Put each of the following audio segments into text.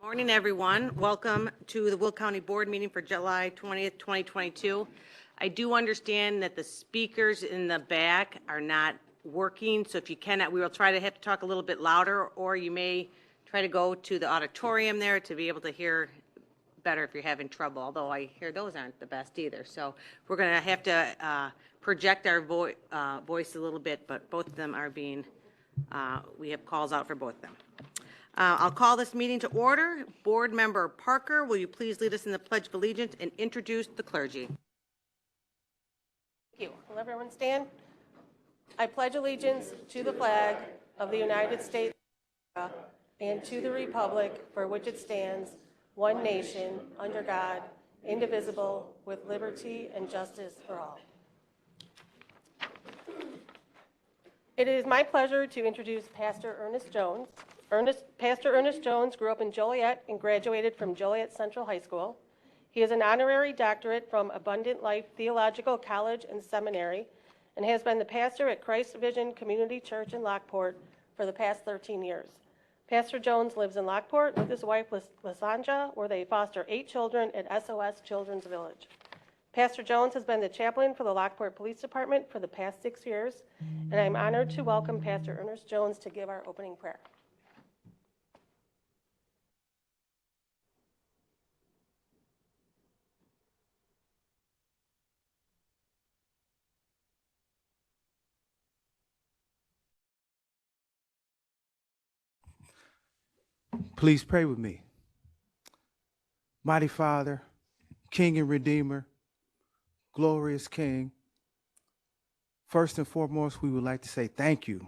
Morning, everyone. Welcome to the Will County Board meeting for July 20th, 2022. I do understand that the speakers in the back are not working, so if you cannot, we will try to have to talk a little bit louder, or you may try to go to the auditorium there to be able to hear better if you're having trouble, although I hear those aren't the best either. So we're going to have to project our voice a little bit, but both of them are being, we have calls out for both of them. I'll call this meeting to order. Board Member Parker, will you please lead us in the Pledge of Allegiance and introduce the clergy? Thank you. Will everyone stand? I pledge allegiance to the flag of the United States of America and to the republic for which it stands, one nation, under God, indivisible, with liberty and justice for all. It is my pleasure to introduce Pastor Ernest Jones. Pastor Ernest Jones grew up in Joliet and graduated from Joliet Central High School. He is an honorary doctorate from Abundant Life Theological College and Seminary and has been the pastor at Christ Vision Community Church in Lockport for the past 13 years. Pastor Jones lives in Lockport with his wife, Lysandra, where they foster 8 children at SOS Children's Village. Pastor Jones has been the chaplain for the Lockport Police Department for the past 6 years, and I'm honored to welcome Pastor Ernest Jones to give our opening prayer. Please pray with me. Mighty Father, King and Redeemer, glorious King, first and foremost, we would like to say thank you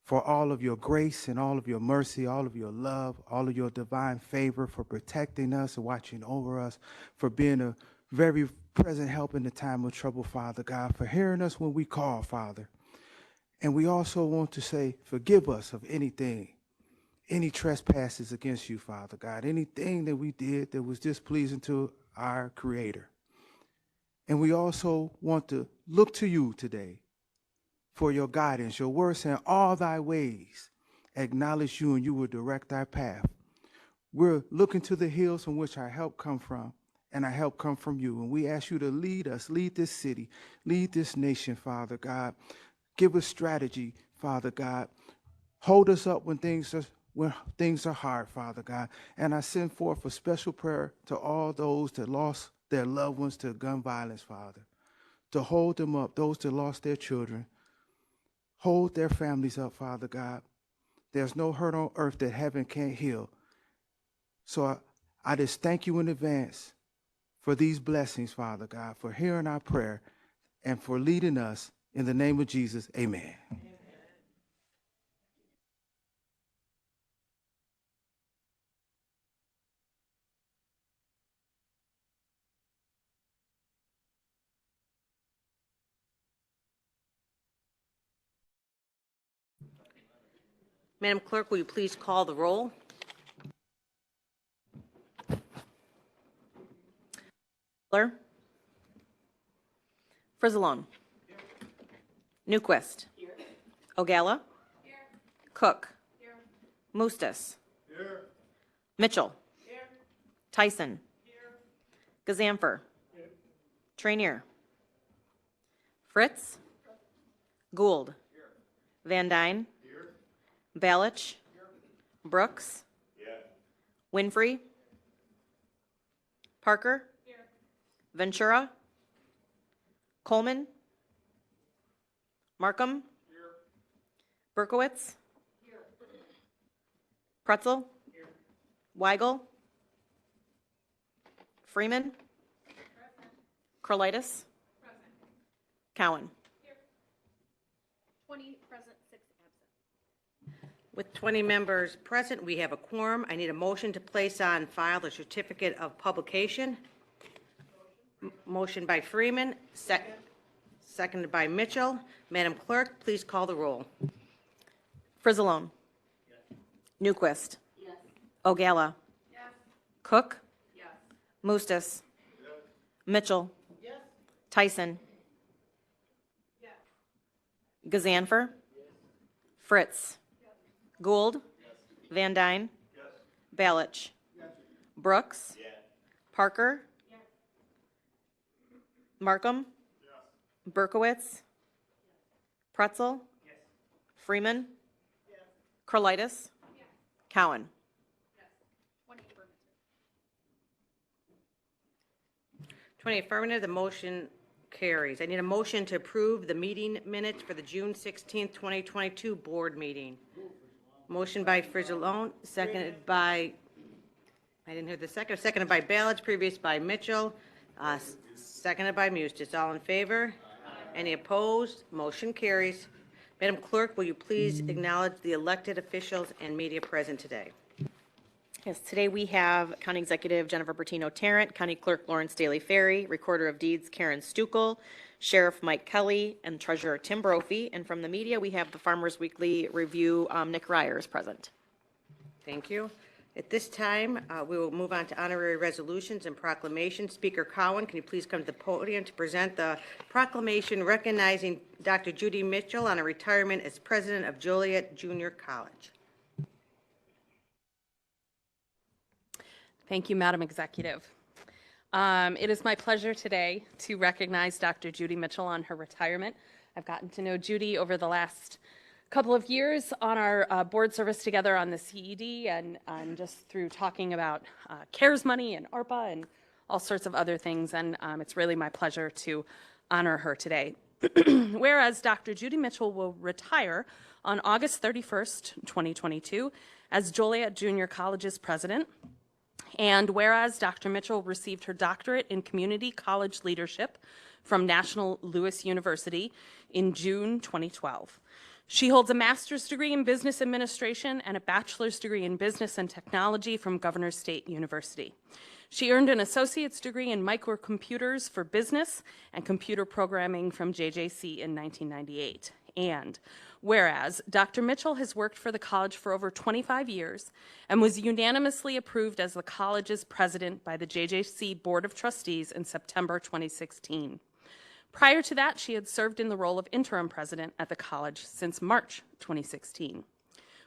for all of your grace and all of your mercy, all of your love, all of your divine favor, for protecting us and watching over us, for being a very present help in the time of trouble, Father God, for hearing us when we call, Father. And we also want to say, forgive us of anything, any trespasses against you, Father God, anything that we did that was displeasing to our Creator. And we also want to look to you today for your guidance. Your word saying, all thy ways acknowledge you and you will direct our path. We're looking to the hills from which our help come from, and our help come from you. And we ask you to lead us, lead this city, lead this nation, Father God. Give us strategy, Father God. Hold us up when things are hard, Father God. And I send forth a special prayer to all those that lost their loved ones to gun violence, Father, to hold them up, those that lost their children. Hold their families up, Father God. There's no hurt on earth that heaven can't heal. So I just thank you in advance for these blessings, Father God, for hearing our prayer and for leading us. In the name of Jesus, amen. Madam Clerk, will you please call the roll? Miller, Frizzalone, Newquist, Ogalla, Cook, Mustas, Mitchell, Tyson, Gazanfer, Trainier, Fritz, Gould, Van Dyne, Balich, Brooks, Winfrey, Parker, Ventura, Coleman, Markham, Berkowitz, Pretzel, Weigel, Freeman, Krolitis, Cowan. 20 present, 6 absent. With 20 members present, we have a quorum. I need a motion to place on file the certificate of publication. Motion by Freeman, seconded by Mitchell. Madam Clerk, please call the roll. Frizzalone. Yes. Newquist. Yes. Ogalla. Yes. Cook. Yes. Mustas. Yes. Mitchell. Yes. Tyson. Yes. Gazanfer. Yes. Fritz. Yes. Gould. Yes. Van Dyne. Yes. Balich. Brooks. Parker. Markham. Berkowitz. Pretzel. Freeman. Carlitis. Cowan. 20 affirmative, the motion carries. I need a motion to approve the meeting minutes for the June 16th, 2022 board meeting. Motion by Frizzalone, seconded by, I didn't hear the second, seconded by Ballage, previous by Mitchell, seconded by Mustis. All in favor? Any opposed? Motion carries. Madam Clerk, will you please acknowledge the elected officials and media present today? Yes, today we have County Executive Jennifer Bertino-Tarrant, County Clerk Lawrence Daly Ferry, Recorder of Deeds Karen Stuckel, Sheriff Mike Kelly, and Treasurer Tim Brophy. And from the media, we have the Farmers Weekly Review, Nick Ryer is present. Thank you. At this time, we will move on to honorary resolutions and proclamations. Speaker Cowan, can you please come to the podium to present the proclamation recognizing Dr. Judy Mitchell on her retirement as president of Joliet Junior College? Thank you, Madam Executive. It is my pleasure today to recognize Dr. Judy Mitchell on her retirement. I've gotten to know Judy over the last couple of years on our board service together on the CED and just through talking about CARES money and ARPA and all sorts of other things. And it's really my pleasure to honor her today. Whereas Dr. Judy Mitchell will retire on August 31st, 2022 as Joliet Junior College's president. And whereas Dr. Mitchell received her doctorate in community college leadership from National Louis University in June 2012. She holds a master's degree in business administration and a bachelor's degree in business and technology from Governor State University. She earned an associate's degree in microcomputers for business and computer programming from JJC in 1998. And whereas Dr. Mitchell has worked for the college for over 25 years and was unanimously approved as the college's president by the JJC Board of Trustees in September 2016. Prior to that, she had served in the role of interim president at the college since March 2016.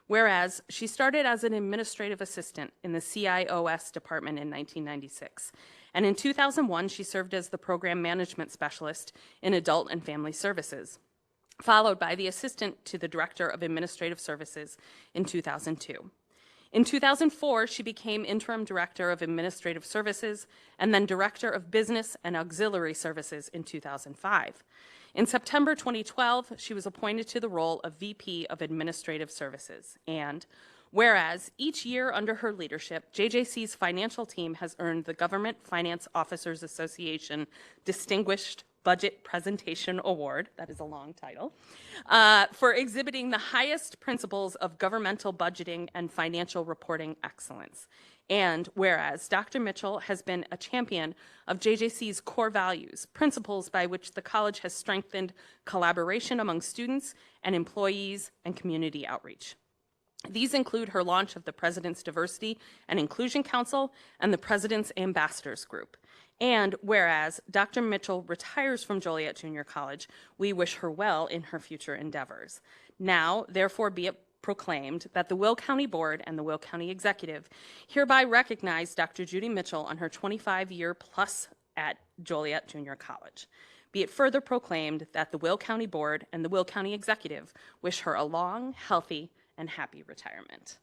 Whereas she started as an administrative assistant in the CIOS department in 1996. And in 2001, she served as the program management specialist in adult and family services, followed by the assistant to the director of administrative services in 2002. In 2004, she became interim director of administrative services and then director of business and auxiliary services in 2005. In September 2012, she was appointed to the role of VP of Administrative Services. And whereas each year under her leadership, JJC's financial team has earned the Government Finance Officers Association Distinguished Budget Presentation Award, that is a long title, for exhibiting the highest principles of governmental budgeting and financial reporting excellence. And whereas Dr. Mitchell has been a champion of JJC's core values, principles by which the college has strengthened collaboration among students and employees and community outreach. These include her launch of the President's Diversity and Inclusion Council and the President's Ambassadors Group. And whereas Dr. Mitchell retires from Joliet Junior College, we wish her well in her future endeavors. Now, therefore, be it proclaimed that the Will County Board and the Will County Executive hereby recognize Dr. Judy Mitchell on her 25-year plus at Joliet Junior College. Be it further proclaimed that the Will County Board and the Will County Executive wish her a long, healthy, and happy retirement.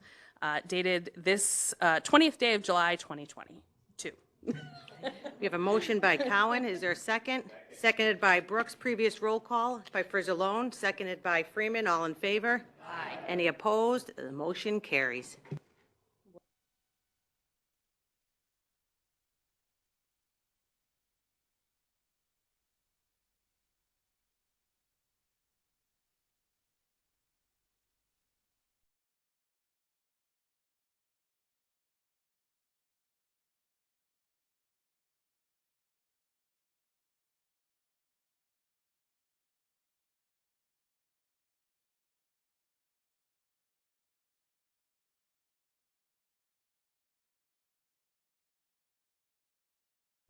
Dated this 20th day of July, 2022. We have a motion by Cowan. Is there a second? Seconded by Brooks. Previous roll call by Frizzalone, seconded by Freeman. All in favor? Aye. Any opposed? The motion carries.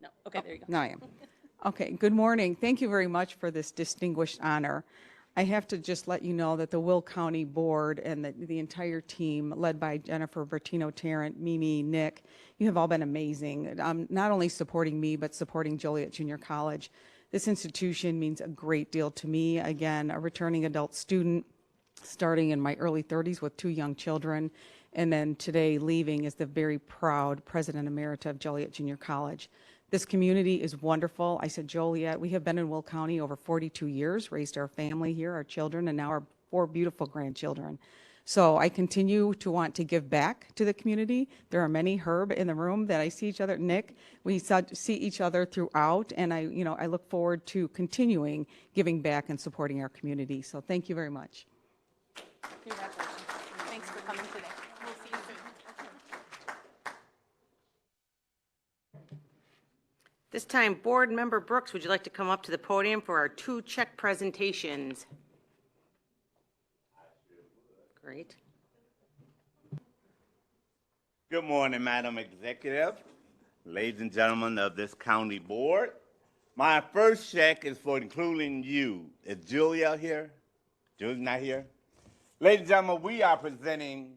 No, okay, there you go. No, I am. Okay, good morning. Thank you very much for this distinguished honor. I have to just let you know that the Will County Board and the entire team, led by Jennifer Bertino-Tarrant, Mimi, Nick, you have all been amazing. Not only supporting me, but supporting Joliet Junior College. This institution means a great deal to me. Again, a returning adult student, starting in my early 30s with 2 young children, and then today leaving as the very proud President Emerita of Joliet Junior College. This community is wonderful. I said Joliet, we have been in Will County over 42 years, raised our family here, our children, and now our 4 beautiful grandchildren. So I continue to want to give back to the community. There are many, Herb in the room, that I see each other, Nick, we see each other throughout, and I look forward to continuing giving back and supporting our community. So thank you very much. Congratulations. Thanks for coming today. We'll see you soon. This time, Board Member Brooks, would you like to come up to the podium for our 2 check presentations? Great. Good morning, Madam Executive, ladies and gentlemen of this county board. My first check is for including you. Is Julia here? Julia's not here? Ladies and gentlemen, we are presenting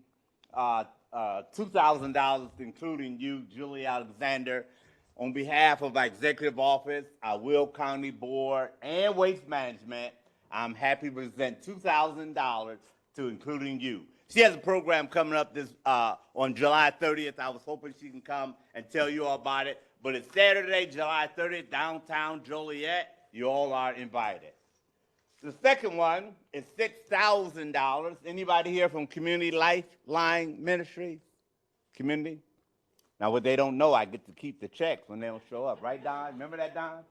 $2,000, including you, Julia Alexander, on behalf of our executive office, our Will County Board, and Waste Management. I'm happy to present $2,000 to including you. She has a program coming up this on July 30th. I was hoping she can come and tell you all about it. But it's Saturday, July 30th, downtown Joliet. You all are invited. The second one is $6,000. Anybody here from Community Lifeline Ministries? Community? Now, what they don't know, I get to keep the checks when they don't show up. Right, Don? Remember that, Don?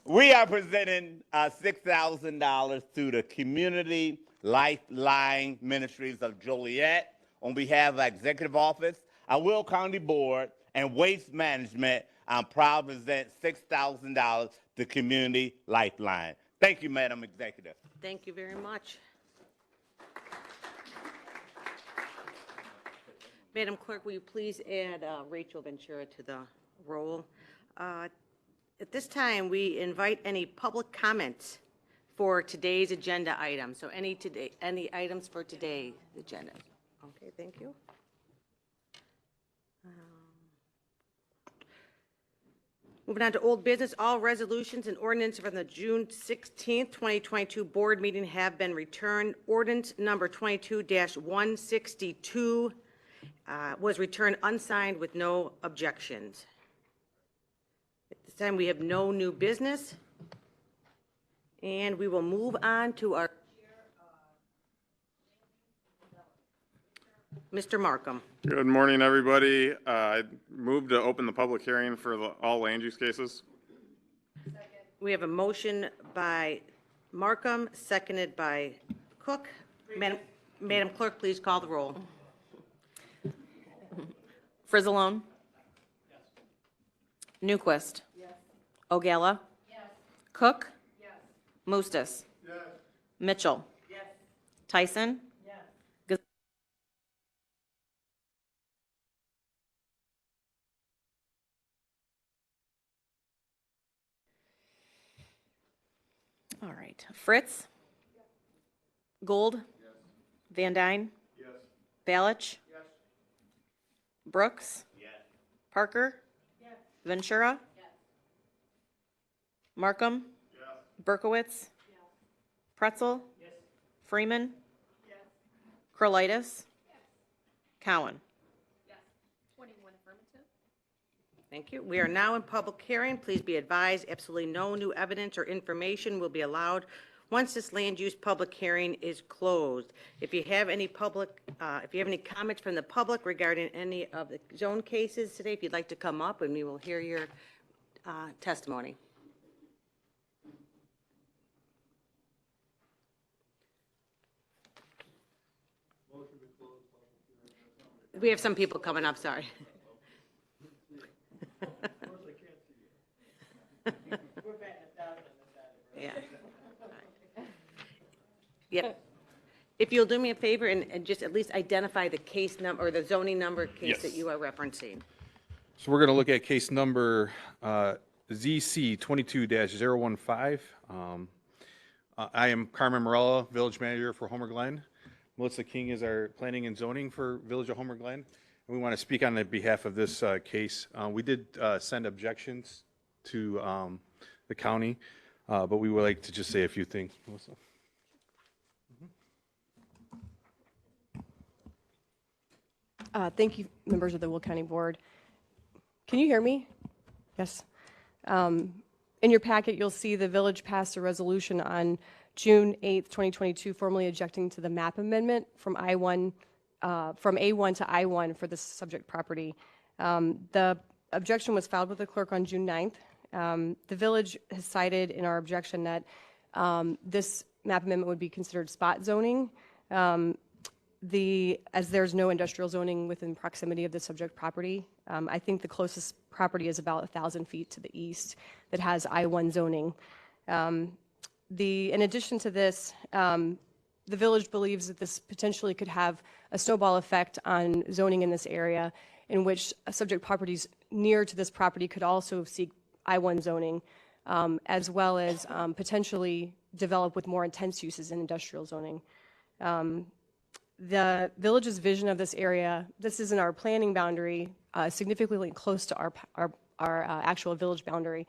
We are presenting $6,000 to the Community Lifeline Ministries of Joliet on behalf of our executive office, our Will County Board, and Waste Management. I'm proud to present $6,000 to Community Lifeline. Thank you, Madam Executive. Thank you very much. Madam Clerk, will you please add Rachel Ventura to the roll? At this time, we invite any public comments for today's agenda items. So any items for today's agenda? Okay, thank you. Moving on to old business, all resolutions and ordinances from the June 16th, 2022 board meeting have been returned. Ordinance number 22-162 was returned unsigned with no objections. At this time, we have no new business. And we will move on to our Mr. Markham. Good morning, everybody. I move to open the public hearing for all land use cases. We have a motion by Markham, seconded by Cook. Madam Clerk, please call the roll. Frizzalone? Yes. Newquist? Yes. Ogala? Yes. Cook? Yes. Mustis? Yes. Mitchell? Yes. Tyson? Yes. All right. Fritz? Yes. Gould? Yes. Van Dyne? Yes. Balich? Yes. Brooks? Yes. Parker? Yes. Ventura? Yes. Markham? Yes. Berkowitz? Yes. Pretzel? Yes. Freeman? Yes. Krolitis? Yes. Cowan? Yes. 21 affirmative. Thank you. We are now in public hearing. Please be advised, absolutely no new evidence or information will be allowed once this land use public hearing is closed. If you have any comments from the public regarding any of the zone cases today, if you'd like to come up and we will hear your testimony. We have some people coming up, sorry. Yeah. Yep. If you'll do me a favor and just at least identify the case number or the zoning number case that you are referencing. So we're going to look at case number ZC 22-015. I am Carmen Morella, Village Manager for Homer Glen. Melissa King is our Planning and Zoning for Village of Homer Glen. And we want to speak on the behalf of this case. We did send objections to the county, but we would like to just say a few things. Melissa? Thank you, members of the Will County Board. Can you hear me? Yes. In your packet, you'll see the village passed a resolution on June 8th, 2022, formally objecting to the map amendment from I-1, from A1 to I-1 for this subject property. The objection was filed with the clerk on June 9th. The village has cited in our objection that this map amendment would be considered spot zoning. As there's no industrial zoning within proximity of the subject property. I think the closest property is about 1,000 feet to the east that has I-1 zoning. In addition to this, the village believes that this potentially could have a snowball effect on zoning in this area, in which subject properties near to this property could also seek I-1 zoning, as well as potentially develop with more intense uses in industrial zoning. The village's vision of this area, this is in our planning boundary, significantly close to our actual village boundary.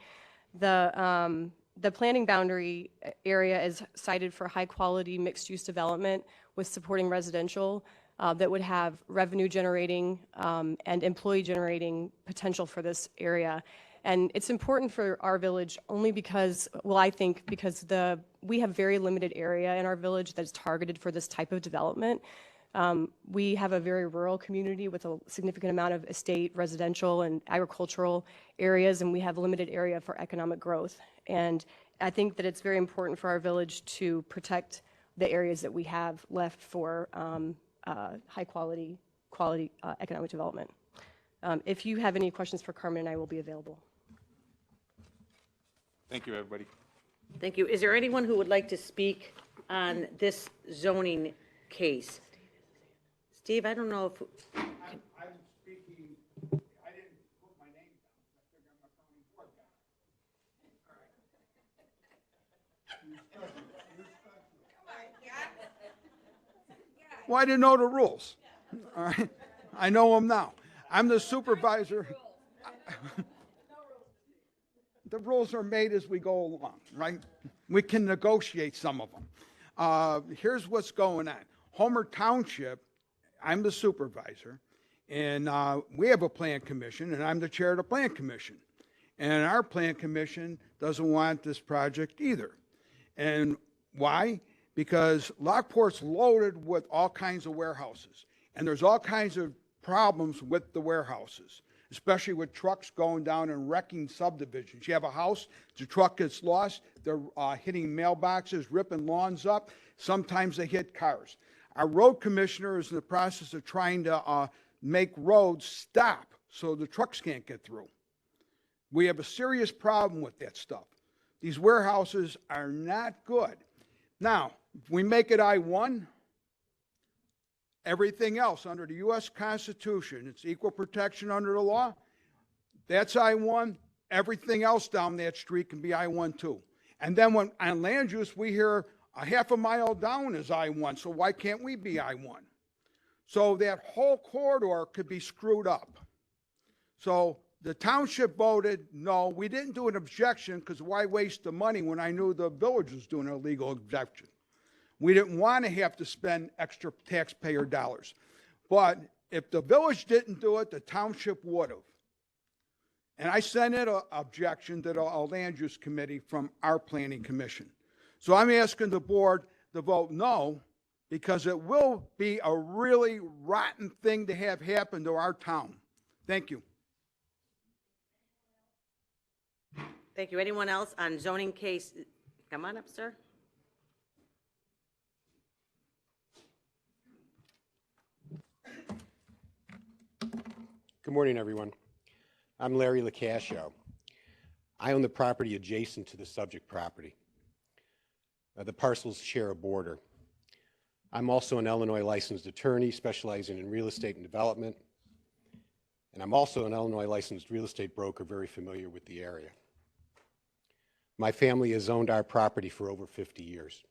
The planning boundary area is cited for high-quality mixed-use development with supporting residential that would have revenue-generating and employee-generating potential for this area. And it's important for our village only because, well, I think because we have very limited area in our village that's targeted for this type of development. We have a very rural community with a significant amount of estate, residential, and agricultural areas, and we have limited area for economic growth. And I think that it's very important for our village to protect the areas that we have left for high-quality economic development. If you have any questions for Carmen, I will be available. Thank you, everybody. Thank you. Is there anyone who would like to speak on this zoning case? Steve, I don't know if... I'm speaking, I didn't put my name down, I figured I'm a county board guy. Well, I didn't know the rules. All right, I know them now. I'm the supervisor. The rules are made as we go along, right? We can negotiate some of them. Here's what's going on. Homer Township, I'm the supervisor, and we have a plan commission, and I'm the chair of the plan commission. And our plan commission doesn't want this project either. And why? Because Lockport's loaded with all kinds of warehouses, and there's all kinds of problems with the warehouses, especially with trucks going down and wrecking subdivisions. You have a house, the truck gets lost, they're hitting mailboxes, ripping lawns up, sometimes they hit cars. Our road commissioner is in the process of trying to make roads stop so the trucks can't get through. We have a serious problem with that stuff. These warehouses are not good. Now, if we make it I-1, everything else under the U.S. Constitution, it's equal protection under the law, that's I-1. Everything else down that street can be I-1 too. And then when on land use, we hear a half a mile down is I-1, so why can't we be I-1? So that whole corridor could be screwed up. So the township voted no. We didn't do an objection because why waste the money when I knew the village was doing a legal objection? We didn't want to have to spend extra taxpayer dollars. But if the village didn't do it, the township would have. And I sent in an objection to the land use committee from our planning commission. So I'm asking the board to vote no, because it will be a really rotten thing to have happen to our town. Thank you. Thank you. Anyone else on zoning case? Come on up, sir. Good morning, everyone. I'm Larry Lacascio. I own the property adjacent to the subject property. The parcels share a border. I'm also an Illinois licensed attorney specializing in real estate and development. And I'm also an Illinois licensed real estate broker very familiar with the area. My family has owned our property for over 50 years.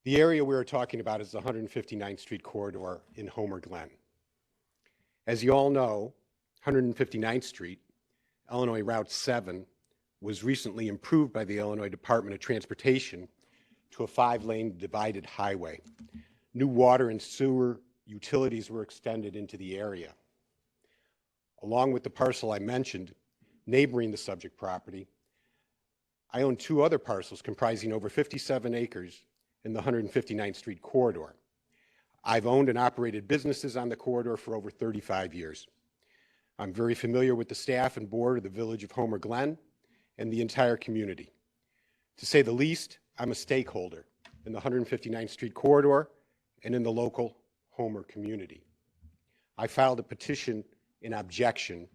The area we are talking about is the 159th Street corridor in Homer Glen. As you all know, 159th Street, Illinois Route 7, was recently improved by the Illinois Department of Transportation to a 5-lane divided highway. New water and sewer utilities were extended into the area. Along with the parcel I mentioned, neighboring the subject property, I own 2 other parcels comprising over 57 acres in the 159th Street corridor. I've owned and operated businesses on the corridor for over 35 years. I'm very familiar with the staff and board of the Village of Homer Glen and the entire community. To say the least, I'm a stakeholder in the 159th Street corridor and in the local Homer community. I filed a petition in objection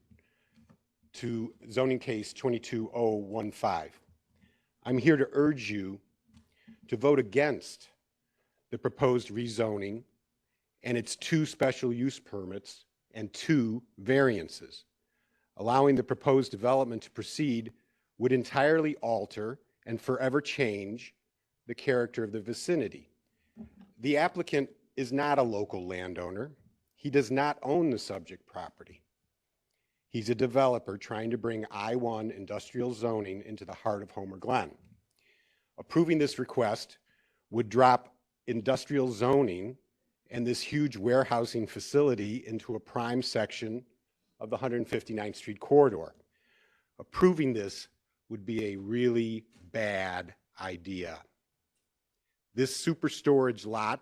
to zoning case 22015. I'm here to urge you to vote against the proposed rezoning and its 2 special use permits and 2 variances. Allowing the proposed development to proceed would entirely alter and forever change the character of the vicinity. The applicant is not a local landowner. He does not own the subject property. He's a developer trying to bring I-1 industrial zoning into the heart of Homer Glen. Approving this request would drop industrial zoning and this huge warehousing facility into a prime section of the 159th Street corridor. Approving this would be a really bad idea. This super storage lot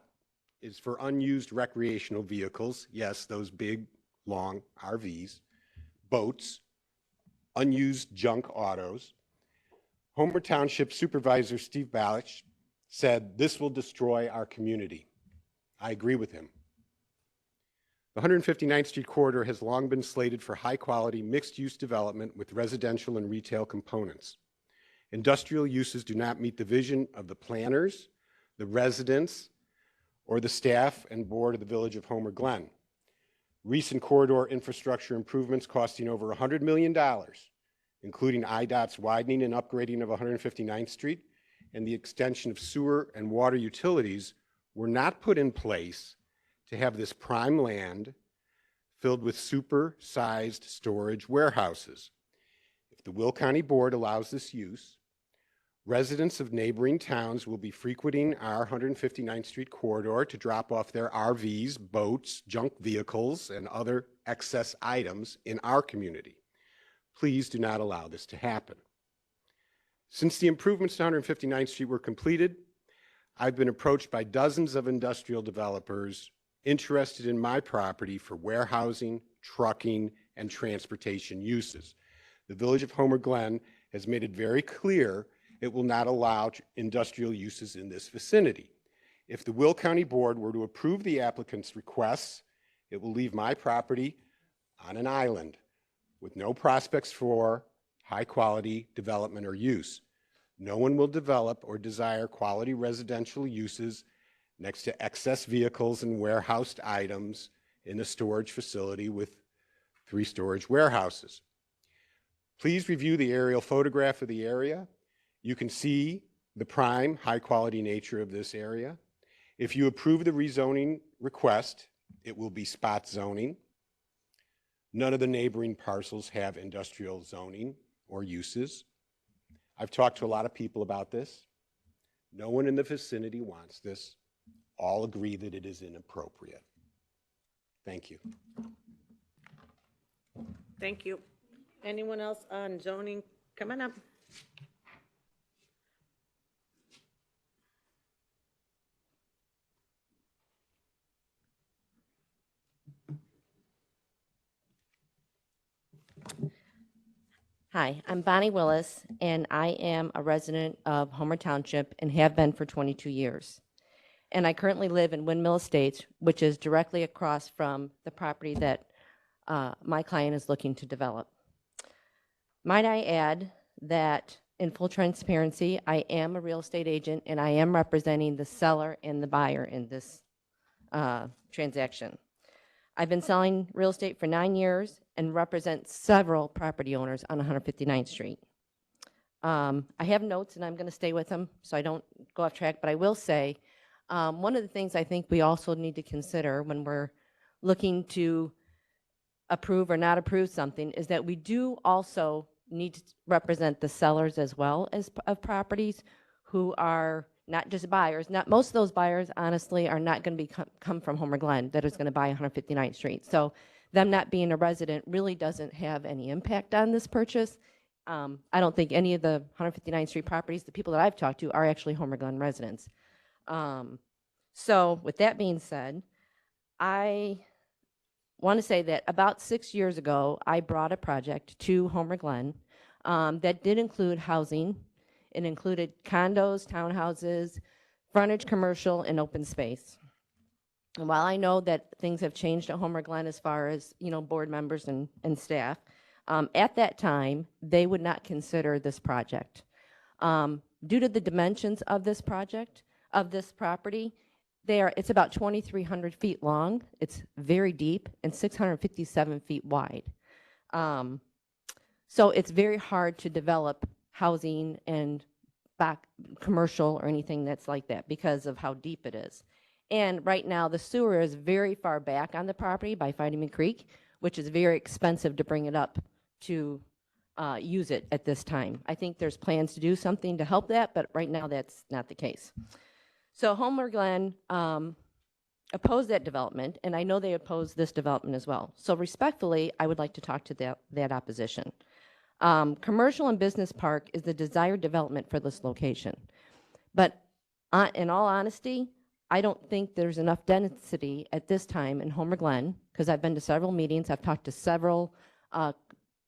is for unused recreational vehicles. Yes, those big, long RVs, boats, unused junk autos. Homer Township Supervisor Steve Balich said, "This will destroy our community." I agree with him. The 159th Street corridor has long been slated for high-quality mixed-use development with residential and retail components. Industrial uses do not meet the vision of the planners, the residents, or the staff and board of the Village of Homer Glen. Recent corridor infrastructure improvements costing over $100 million, including IDOT's widening and upgrading of 159th Street and the extension of sewer and water utilities, were not put in place to have this prime land filled with super-sized storage warehouses. If the Will County Board allows this use, residents of neighboring towns will be frequenting our 159th Street corridor to drop off their RVs, boats, junk vehicles, and other excess items in our community. Please do not allow this to happen. Since the improvements to 159th Street were completed, I've been approached by dozens of industrial developers interested in my property for warehousing, trucking, and transportation uses. The Village of Homer Glen has made it very clear it will not allow industrial uses in this vicinity. If the Will County Board were to approve the applicant's requests, it will leave my property on an island with no prospects for high-quality development or use. No one will develop or desire quality residential uses next to excess vehicles and warehoused items in a storage facility with 3 storage warehouses. Please review the aerial photograph of the area. You can see the prime, high-quality nature of this area. If you approve the rezoning request, it will be spot zoning. None of the neighboring parcels have industrial zoning or uses. I've talked to a lot of people about this. No one in the vicinity wants this. All agree that it is inappropriate. Thank you. Thank you. Anyone else on zoning? Come on up. Hi, I'm Bonnie Willis, and I am a resident of Homer Township and have been for 22 years. And I currently live in Windmill Estates, which is directly across from the property that my client is looking to develop. Might I add that in full transparency, I am a real estate agent and I am representing the seller and the buyer in this transaction. I've been selling real estate for 9 years and represent several property owners on 159th Street. I have notes, and I'm going to stay with them so I don't go off track, but I will say one of the things I think we also need to consider when we're looking to approve or not approve something is that we do also need to represent the sellers as well as of properties who are not just buyers. Not most of those buyers, honestly, are not going to come from Homer Glen that is going to buy 159th Street. So them not being a resident really doesn't have any impact on this purchase. I don't think any of the 159th Street properties, the people that I've talked to, are actually Homer Glen residents. So with that being said, I want to say that about 6 years ago, I brought a project to Homer Glen that did include housing. It included condos, townhouses, frontage commercial, and open space. And while I know that things have changed at Homer Glen as far as, board members and staff, at that time, they would not consider this project. Due to the dimensions of this project, of this property, it's about 2,300 feet long, it's very deep, and 657 feet wide. So it's very hard to develop housing and commercial or anything that's like that because of how deep it is. And right now, the sewer is very far back on the property by Fighting Creek, which is very expensive to bring it up to use it at this time. I think there's plans to do something to help that, but right now that's not the case. So Homer Glen opposed that development, and I know they opposed this development as well. So respectfully, I would like to talk to that opposition. Commercial and business park is the desired development for this location. But in all honesty, I don't think there's enough density at this time in Homer Glen, because I've been to several meetings, I've talked to several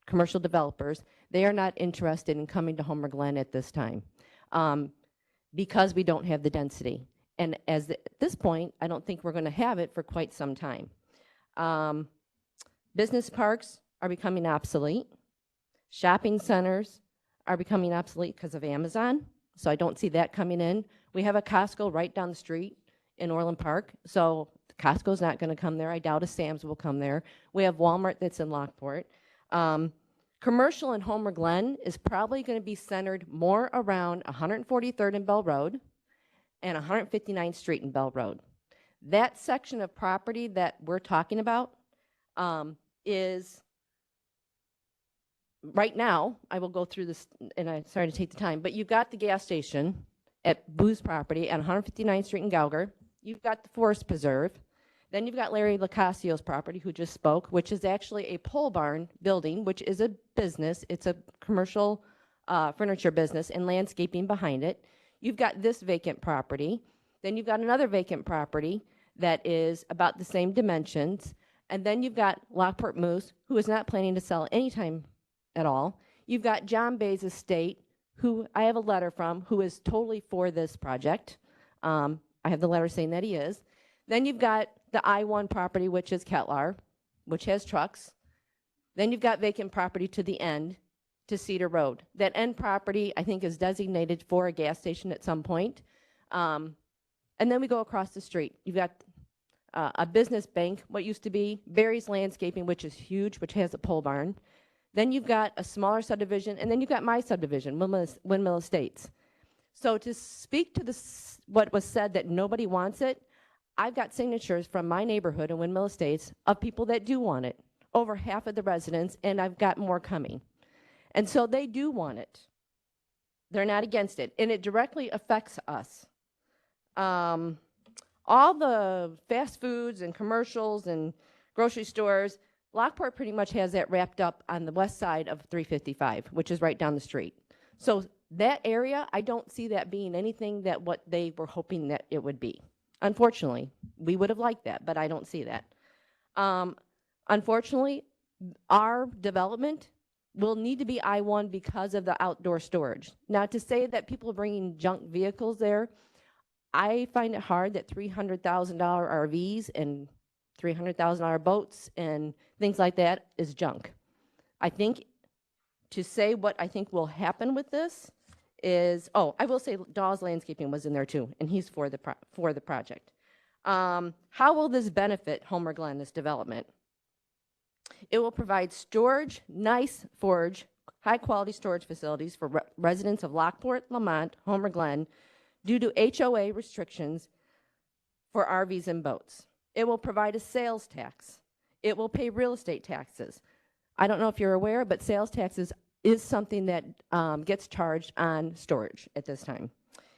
commercial developers. They are not interested in coming to Homer Glen at this time because we don't have the density. And at this point, I don't think we're going to have it for quite some time. Business parks are becoming obsolete. Shopping centers are becoming obsolete because of Amazon, so I don't see that coming in. We have a Costco right down the street in Orland Park, so Costco's not going to come there. I doubt a Sam's will come there. We have Walmart that's in Lockport. Commercial in Homer Glen is probably going to be centered more around 143rd and Bell Road and 159th Street and Bell Road. That section of property that we're talking about is, right now, I will go through this, and I'm sorry to take the time, but you've got the gas station at Boo's property at 159th Street in Gauger. You've got the Forest Preserve. Then you've got Larry Lacasio's property, who just spoke, which is actually a pole barn building, which is a business. It's a commercial furniture business and landscaping behind it. You've got this vacant property. Then you've got another vacant property that is about the same dimensions. And then you've got Lockport Moose, who is not planning to sell anytime at all. You've got John Bay's estate, who I have a letter from, who is totally for this project. I have the letter saying that he is. Then you've got the I-1 property, which is Ketlar, which has trucks. Then you've got vacant property to the end, to Cedar Road. That end property, I think, is designated for a gas station at some point. And then we go across the street. You've got a business bank, what used to be, Barry's Landscaping, which is huge, which has a pole barn. Then you've got a smaller subdivision, and then you've got my subdivision, Windmill Estates. So to speak to this, what was said that nobody wants it, I've got signatures from my neighborhood in Windmill Estates of people that do want it, over half of the residents, and I've got more coming. And so they do want it. They're not against it, and it directly affects us. All the fast foods and commercials and grocery stores, Lockport pretty much has that wrapped up on the west side of 355, which is right down the street. So that area, I don't see that being anything that what they were hoping that it would be. Unfortunately, we would have liked that, but I don't see that. Unfortunately, our development will need to be I-1 because of the outdoor storage. Now, to say that people are bringing junk vehicles there, I find it hard that $300,000 RVs and $300,000 boats and things like that is junk. I think to say what I think will happen with this is, oh, I will say Dawes Landscaping was in there too, and he's for the project. How will this benefit Homer Glen, this development? It will provide storage, nice forage, high-quality storage facilities for residents of Lockport, Lamont, Homer Glen due to HOA restrictions for RVs and boats. It will provide a sales tax. It will pay real estate taxes. I don't know if you're aware, but sales taxes is something that gets charged on storage at this time.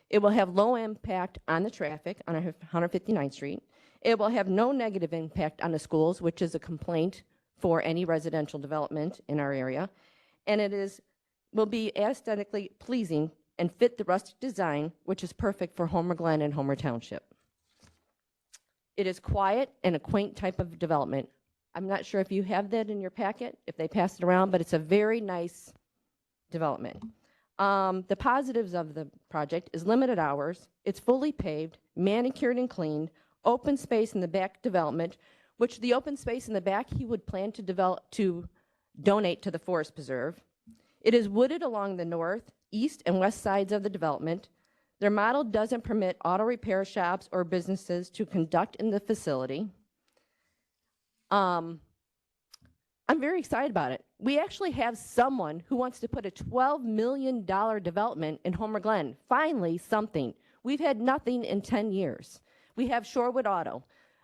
It will have low impact on the traffic on 159th Street. It will have no negative impact on the schools, which is a complaint for any residential development in our area. And will be aesthetically pleasing and fit the rustic design, which is perfect for Homer Glen and Homer Township. It is quiet and a quaint type of development. I'm not sure if you have that in your packet, if they pass it around, but it's a very nice development. The positives of the project is limited hours, it's fully paved, manicured and cleaned, open space in the back development, which the open space in the back he would plan to donate to the Forest Preserve. It is wooded along the north, east, and west sides of the development. Their model doesn't permit auto repair shops or businesses to conduct in the facility. I'm very excited about it. We actually have someone who wants to put a $12 million development in Homer Glen. Finally, something. We've had nothing in 10 years. We have Shorewood Auto.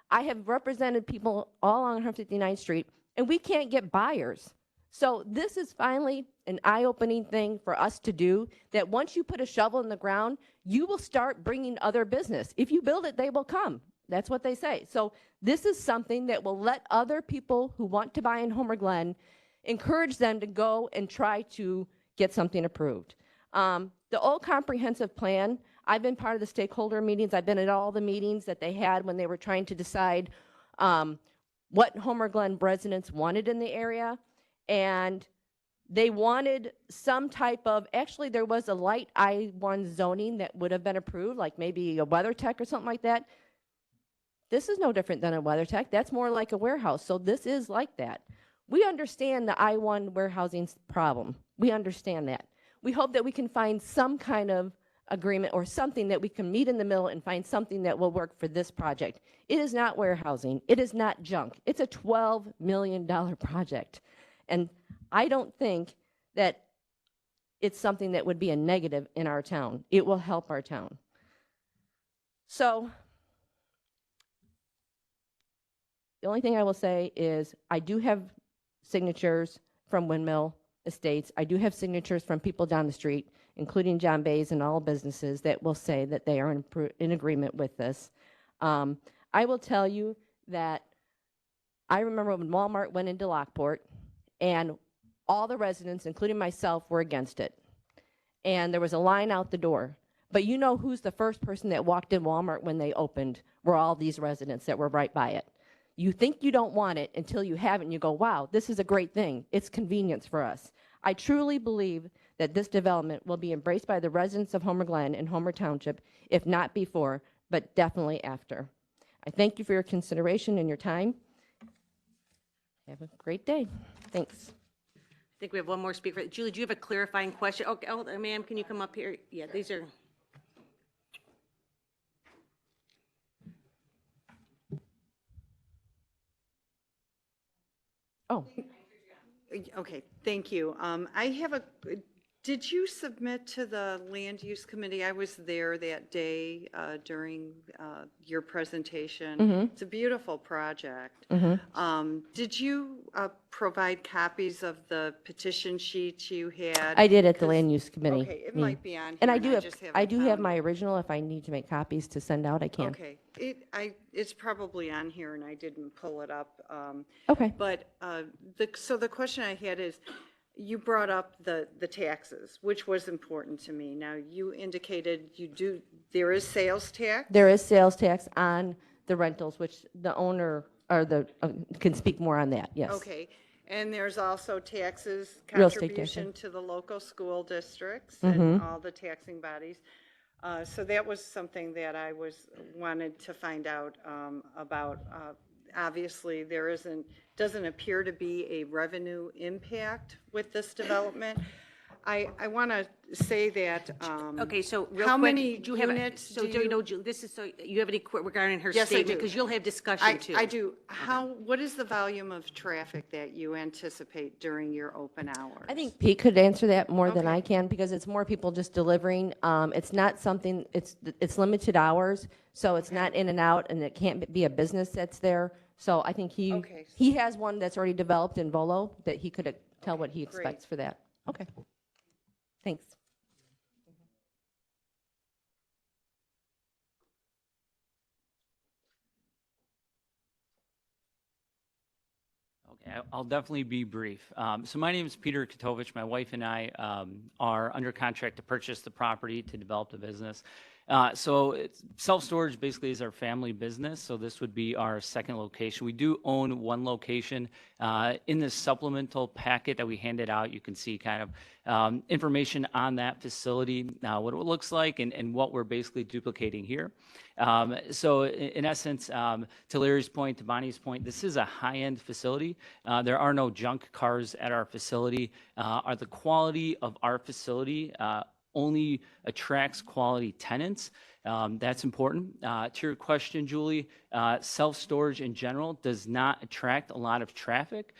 I have represented people all along 159th Street, and we can't get buyers. So this is finally an eye-opening thing for us to do, that once you put a shovel in the ground, you will start bringing other business. If you build it, they will come. That's what they say. So this is something that will let other people who want to buy in Homer Glen, encourage them to go and try to get something approved. The old comprehensive plan, I've been part of the stakeholder meetings. I've been at all the meetings that they had when they were trying to decide what Homer Glen residents wanted in the area. And they wanted some type of, actually there was a light I-1 zoning that would have been approved, like maybe a WeatherTech or something like that. This is no different than a WeatherTech. That's more like a warehouse. So this is like that. We understand the I-1 warehousing problem. We understand that. We hope that we can find some kind of agreement or something that we can meet in the middle and find something that will work for this project. It is not warehousing. It is not junk. It's a $12 million project. And I don't think that it's something that would be a negative in our town. It will help our town. So the only thing I will say is I do have signatures from Windmill Estates. I do have signatures from people down the street, including John Bays and all businesses that will say that they are in agreement with this. I will tell you that I remember when Walmart went into Lockport, and all the residents, including myself, were against it. And there was a line out the door. But you know who's the first person that walked in Walmart when they opened? Were all these residents that were right by it. You think you don't want it until you have it, and you go, wow, this is a great thing. It's convenience for us. I truly believe that this development will be embraced by the residents of Homer Glen and Homer Township, if not before, but definitely after. I thank you for your consideration and your time. Have a great day. Thanks. I think we have one more speaker. Julie, do you have a clarifying question? Okay, oh, ma'am, can you come up here? Yeah, these are. Oh. Okay, thank you. I have did you submit to the Land Use Committee? I was there that day during your presentation. Mm-hmm. It's a beautiful project. Mm-hmm. Did you provide copies of the petition sheets you had? I did at the Land Use Committee. Okay, it might be on here. And I do have found my it. original. If I need to make copies to send out, I can. Okay, it's probably on here and I didn't pull it up. Okay. But so the question I had is, you brought up the taxes, which was important to me. Now, you indicated there is sales tax? There is sales tax on the rentals, which the owner or can speak more on that, yes. Okay, and there's also taxes, Real estate contribution taxes. to the local school districts Mm-hmm. and all the taxing bodies. So that was something that I wanted to find out about. Obviously, doesn't appear to be a revenue impact with this development. I want to say that, Okay, so real how quick, many do you have a- units so do you? know, this is, so you have any regarding her Yes, I statement? do. Because you'll have discussion too. I do. What is the volume of traffic that you anticipate during your open hours? I think Pete could answer that more than Okay. I can because it's more people just delivering. It's not something, it's limited hours, so it's not in and out, and it can't be a business that's there. So I think Okay. he has one that's already developed in Volo that he could tell what he Great. expects for that. Okay. Thanks. Okay, I'll definitely be brief. So my name is Peter Katovich. My wife and I are under contract to purchase the property to develop the business. Self-storage basically is our family business, so this would be our second location. We do own one location. In the supplemental packet that we handed out, you can see kind of information on that facility, what it looks like, and what we're basically duplicating here. In essence, to Larry's point, to Bonnie's point, this is a high-end facility. There are no junk cars at our facility. The quality of our facility only attracts quality tenants. That's important. To your question, Julie, self-storage in general does not attract a lot of traffic.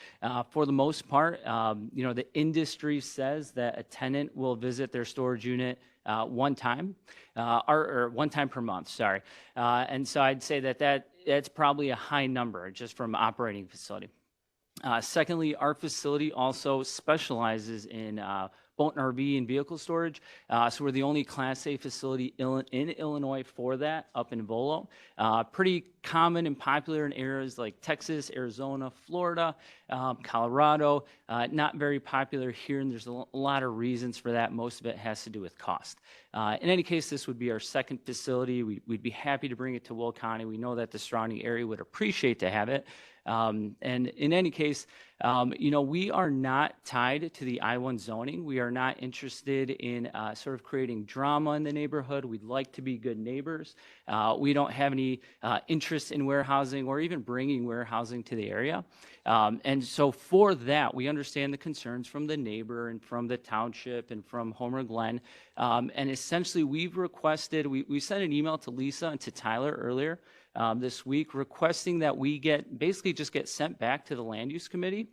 For the most part, the industry says that a tenant will visit their storage unit one time, or 1 time per month, sorry. And so I'd say that's probably a high number just from operating facility. Secondly, our facility also specializes in boat and RV and vehicle storage. So we're the only Class A facility in Illinois for that, up in Volo. Pretty common and popular in areas like Texas, Arizona, Florida, Colorado. Not very popular here, and there's a lot of reasons for that. Most of it has to do with cost. In any case, this would be our second facility. We'd be happy to bring it to Will County. We know that the surrounding area would appreciate to have it. And in any case, we are not tied to the I-1 zoning. We are not interested in sort of creating drama in the neighborhood. We'd like to be good neighbors. We don't have any interest in warehousing or even bringing warehousing to the area. And so for that, we understand the concerns from the neighbor and from the township and from Homer Glen. And essentially, we've requested, we sent an email to Lisa and to Tyler earlier this week requesting that we basically just get sent back to the Land Use Committee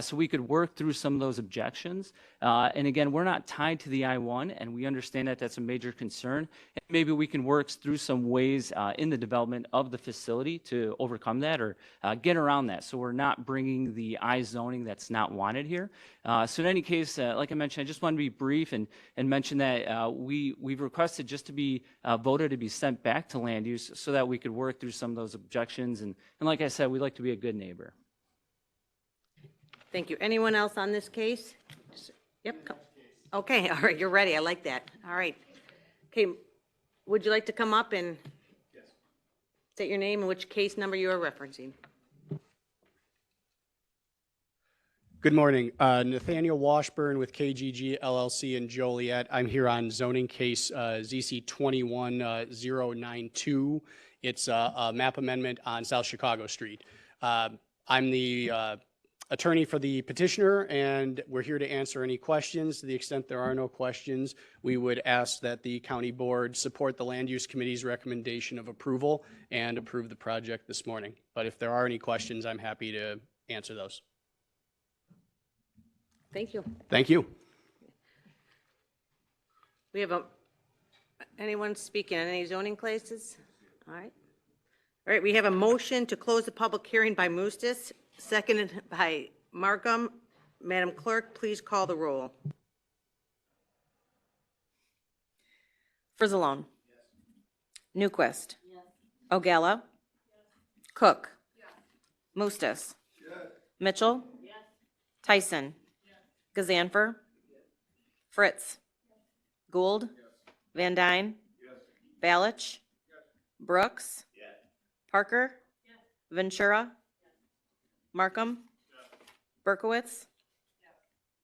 so we could work through some of those objections. And again, we're not tied to the I-1, and we understand that that's a major concern. And maybe we can work through some ways in the development of the facility to overcome that or get around that. So we're not bringing the I zoning that's not wanted here. So in any case, like I mentioned, I just want to be brief and mention that we've requested just to be voted to be sent back to land use so that we could work through some of those objections. And like I said, we'd like to be a good neighbor. Thank you. Anyone else on this case? Yep. Okay, all right, you're ready. I like that. All right. Okay, would you like to come up and state your name and which case number you are referencing? Good morning. Nathaniel Washburn with KGG LLC in Joliet. I'm here on zoning case ZC 21092. It's a map amendment on South Chicago Street. I'm the attorney for the petitioner, and we're here to answer any questions. To the extent there are no questions, we would ask that the county board support the Land Use Committee's recommendation of approval and approve the project this morning. But if there are any questions, I'm happy to answer those. Thank you. Thank you. We have anyone speaking on any zoning cases? All right. All right, we have a motion to close the public hearing by Mustis, seconded by Markham. Madam Clerk, please call the roll. Frizalone. Newquist. Ogalla. Cook. Mustis. Mitchell. Tyson. Gazanfer. Fritz. Gould. Van Dyne. Balich. Brooks. Parker. Ventura. Markham. Berkowitz.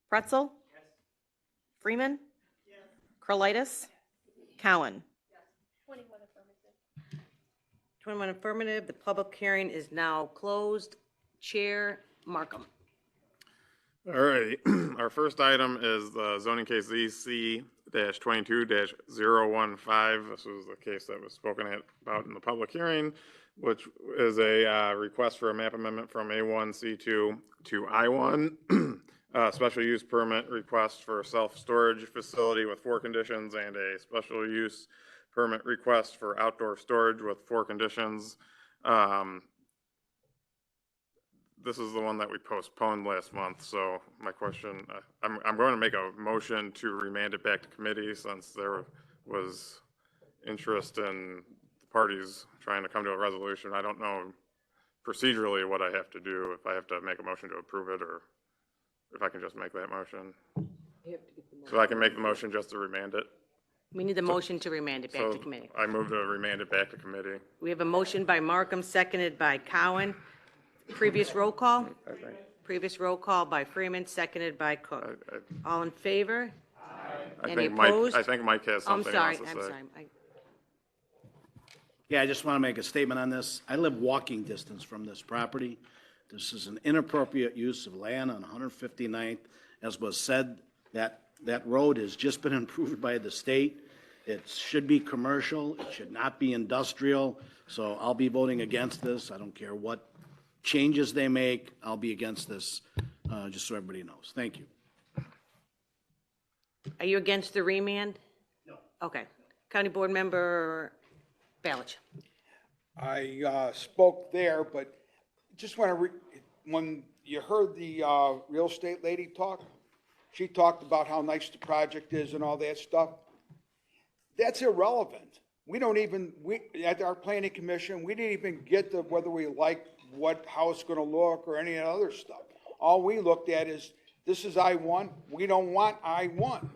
Pretzel. Freeman. Krolitis. Cowan. 21 affirmative. The public hearing is now closed. Chair Markham. All righty. Our first item is the zoning case ZC-22-015. This was the case that was spoken about in the public hearing, which is a request for a map amendment from A1C2 to I1. Special use permit request for self-storage facility with 4 conditions and a special use permit request for outdoor storage with 4 conditions. This is the one that we postponed last month, so my question, I'm going to make a motion to remand it back to committee since there was interest in the parties trying to come to a resolution. I don't know procedurally what I have to do, if I have to make a motion to approve it, or if I can just make that motion. So I can make the motion just to remand it. We need the motion to remand it back So to committee. I move to remand it back to committee. We have a motion by Markham, seconded by Cowan. Previous roll call? Previous roll call by Freeman, seconded by Cook. All in favor? Any opposed? I think Mike has something else to say. I'm sorry. Yeah, I just want to make a statement on this. I live walking distance from this property. This is an inappropriate use of land on 159th. As was said, that road has just been improved by the state. It should be commercial. It should not be industrial. So I'll be voting against this. I don't care what changes they make. I'll be against this, just so everybody knows. Thank you. Are you against the remand? No. Okay. County Board Member Balich. I spoke there, but just want to, when you heard the real estate lady talk, she talked about how nice the project is and all that stuff. That's irrelevant. We don't even, at our planning commission, we didn't even get to whether we like how it's going to look or any other stuff. All we looked at is, this is I-1. We don't want I-1.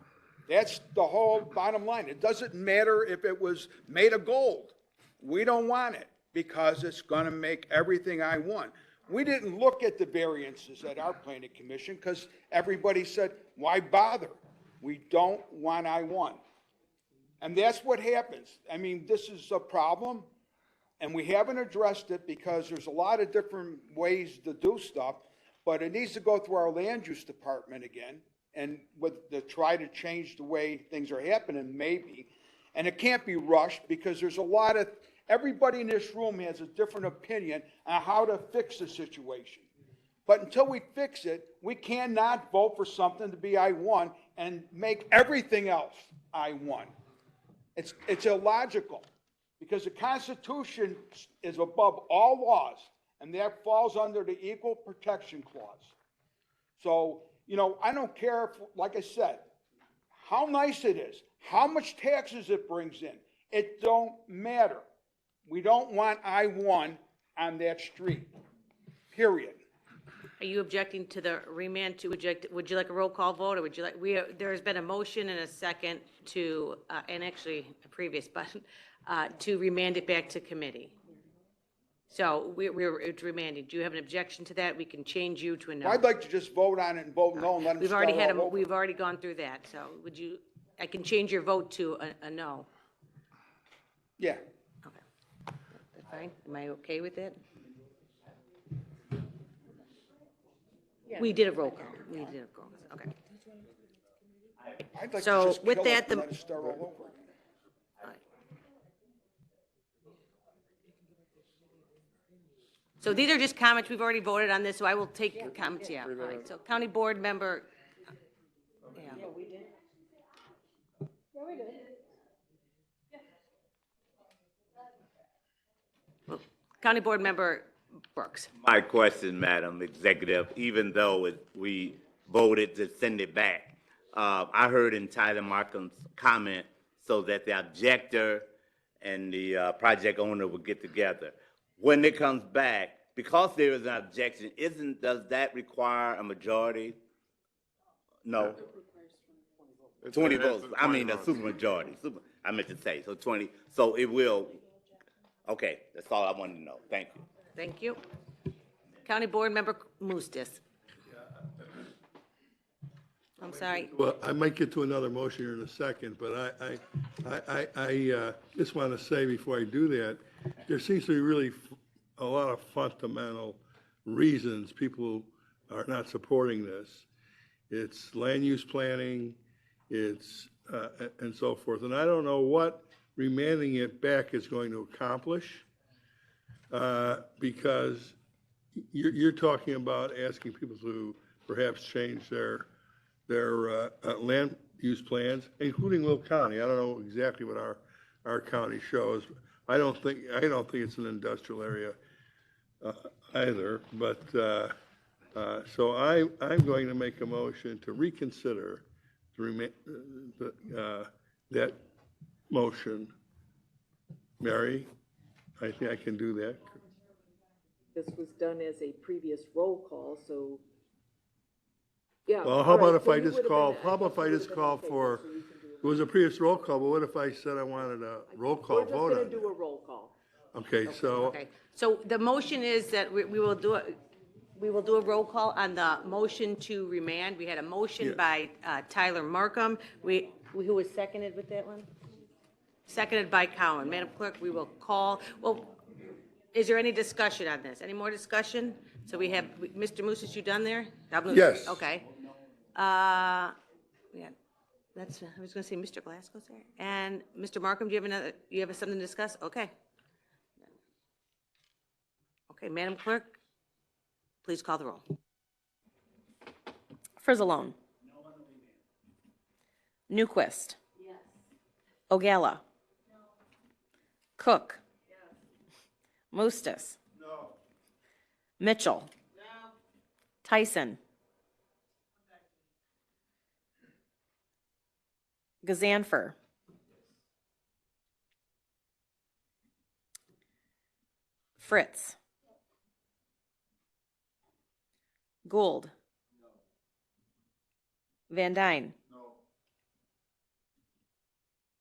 That's the whole bottom line. It doesn't matter if it was made of gold. We don't want it because it's going to make everything I-1. We didn't look at the variances at our planning commission because everybody said, why bother? We don't want I-1. And that's what happens. I mean, this is a problem, and we haven't addressed it because there's a lot of different ways to do stuff, but it needs to go through our land use department again and to try to change the way things are happening, maybe. And it can't be rushed because there's a lot of, everybody in this room has a different opinion on how to fix the situation. But until we fix it, we cannot vote for something to be I-1 and make everything else I-1. It's illogical because the Constitution is above all laws, and that falls under the Equal Protection Clause. So, you know, I don't care if, like I said, how nice it is, how much taxes it brings in. It don't matter. We don't want I-1 on that street, period. Are you objecting to the remand to reject? Would you like a roll call vote, or would you like, there's been a motion and a second to, and actually a previous, but to remand it back to committee. So it's remanded. Do you have an objection to that? We can change you to a no. I'd like to just vote on it and vote no and let them We've start already had all over. we've already gone through that, so would you, I can change your vote to a no. Yeah. Okay. That's fine. Am I okay with it? We did a roll call. We did a roll call. Okay. I'd like So to just with kill that, it and let it start all over. So these are just comments. We've already voted on this, so I will take comments. Yeah. All right. So County Board Member. Yeah. we did. Yeah, we did. County Board Member Brooks. My question, Madam Executive, even though we voted to send it back, I heard in Tyler Markham's comment so that the objector and the project owner would get together. When it comes back, because there is an objection, does that require a majority? No. 20 votes. I mean, a supermajority. I meant to say, so 20. So it will. Okay, that's all I wanted to know. Thank you. Thank you. County Board Member Mustis. I'm sorry. Well, I might get to another motion here in a second, but I just want to say before I do that, there seems to be really a lot of fundamental reasons people are not supporting this. it's land use planning, it's, and so forth. And I don't know what remanding it back is going to accomplish, because you're talking about asking people to perhaps change their land use plans, including Will County. I don't know exactly what our county shows. I don't think it's an industrial area either, but so I'm going to make a motion to reconsider that motion. Mary, I think I can do that. This was done as a previous roll call, so, yeah. Well, how about if I just call, for, it was a previous roll call, but what if I said I wanted a roll call We're just vote gonna on it? do a roll call. Okay, so, Okay, so the motion is that we will do a roll call on the motion to remand. We had a motion Yes. by Tyler Markham. Who was seconded with that one? Seconded by Cowan. Madam Clerk, we will call, well, is there any discussion on this? Any more discussion? So we have, Mr. Moose, is you done there? Yes. Okay. Yeah, that's, I was gonna say Mr. Glasgow's there. And Mr. Markham, do you have something to discuss? Okay. Okay, Madam Clerk, please call the roll. Frizzalone. Newquist. Ogala. Cook. Mustis. Mitchell. Tyson. Gazanfer. Fritz. Gould. Van Dyne.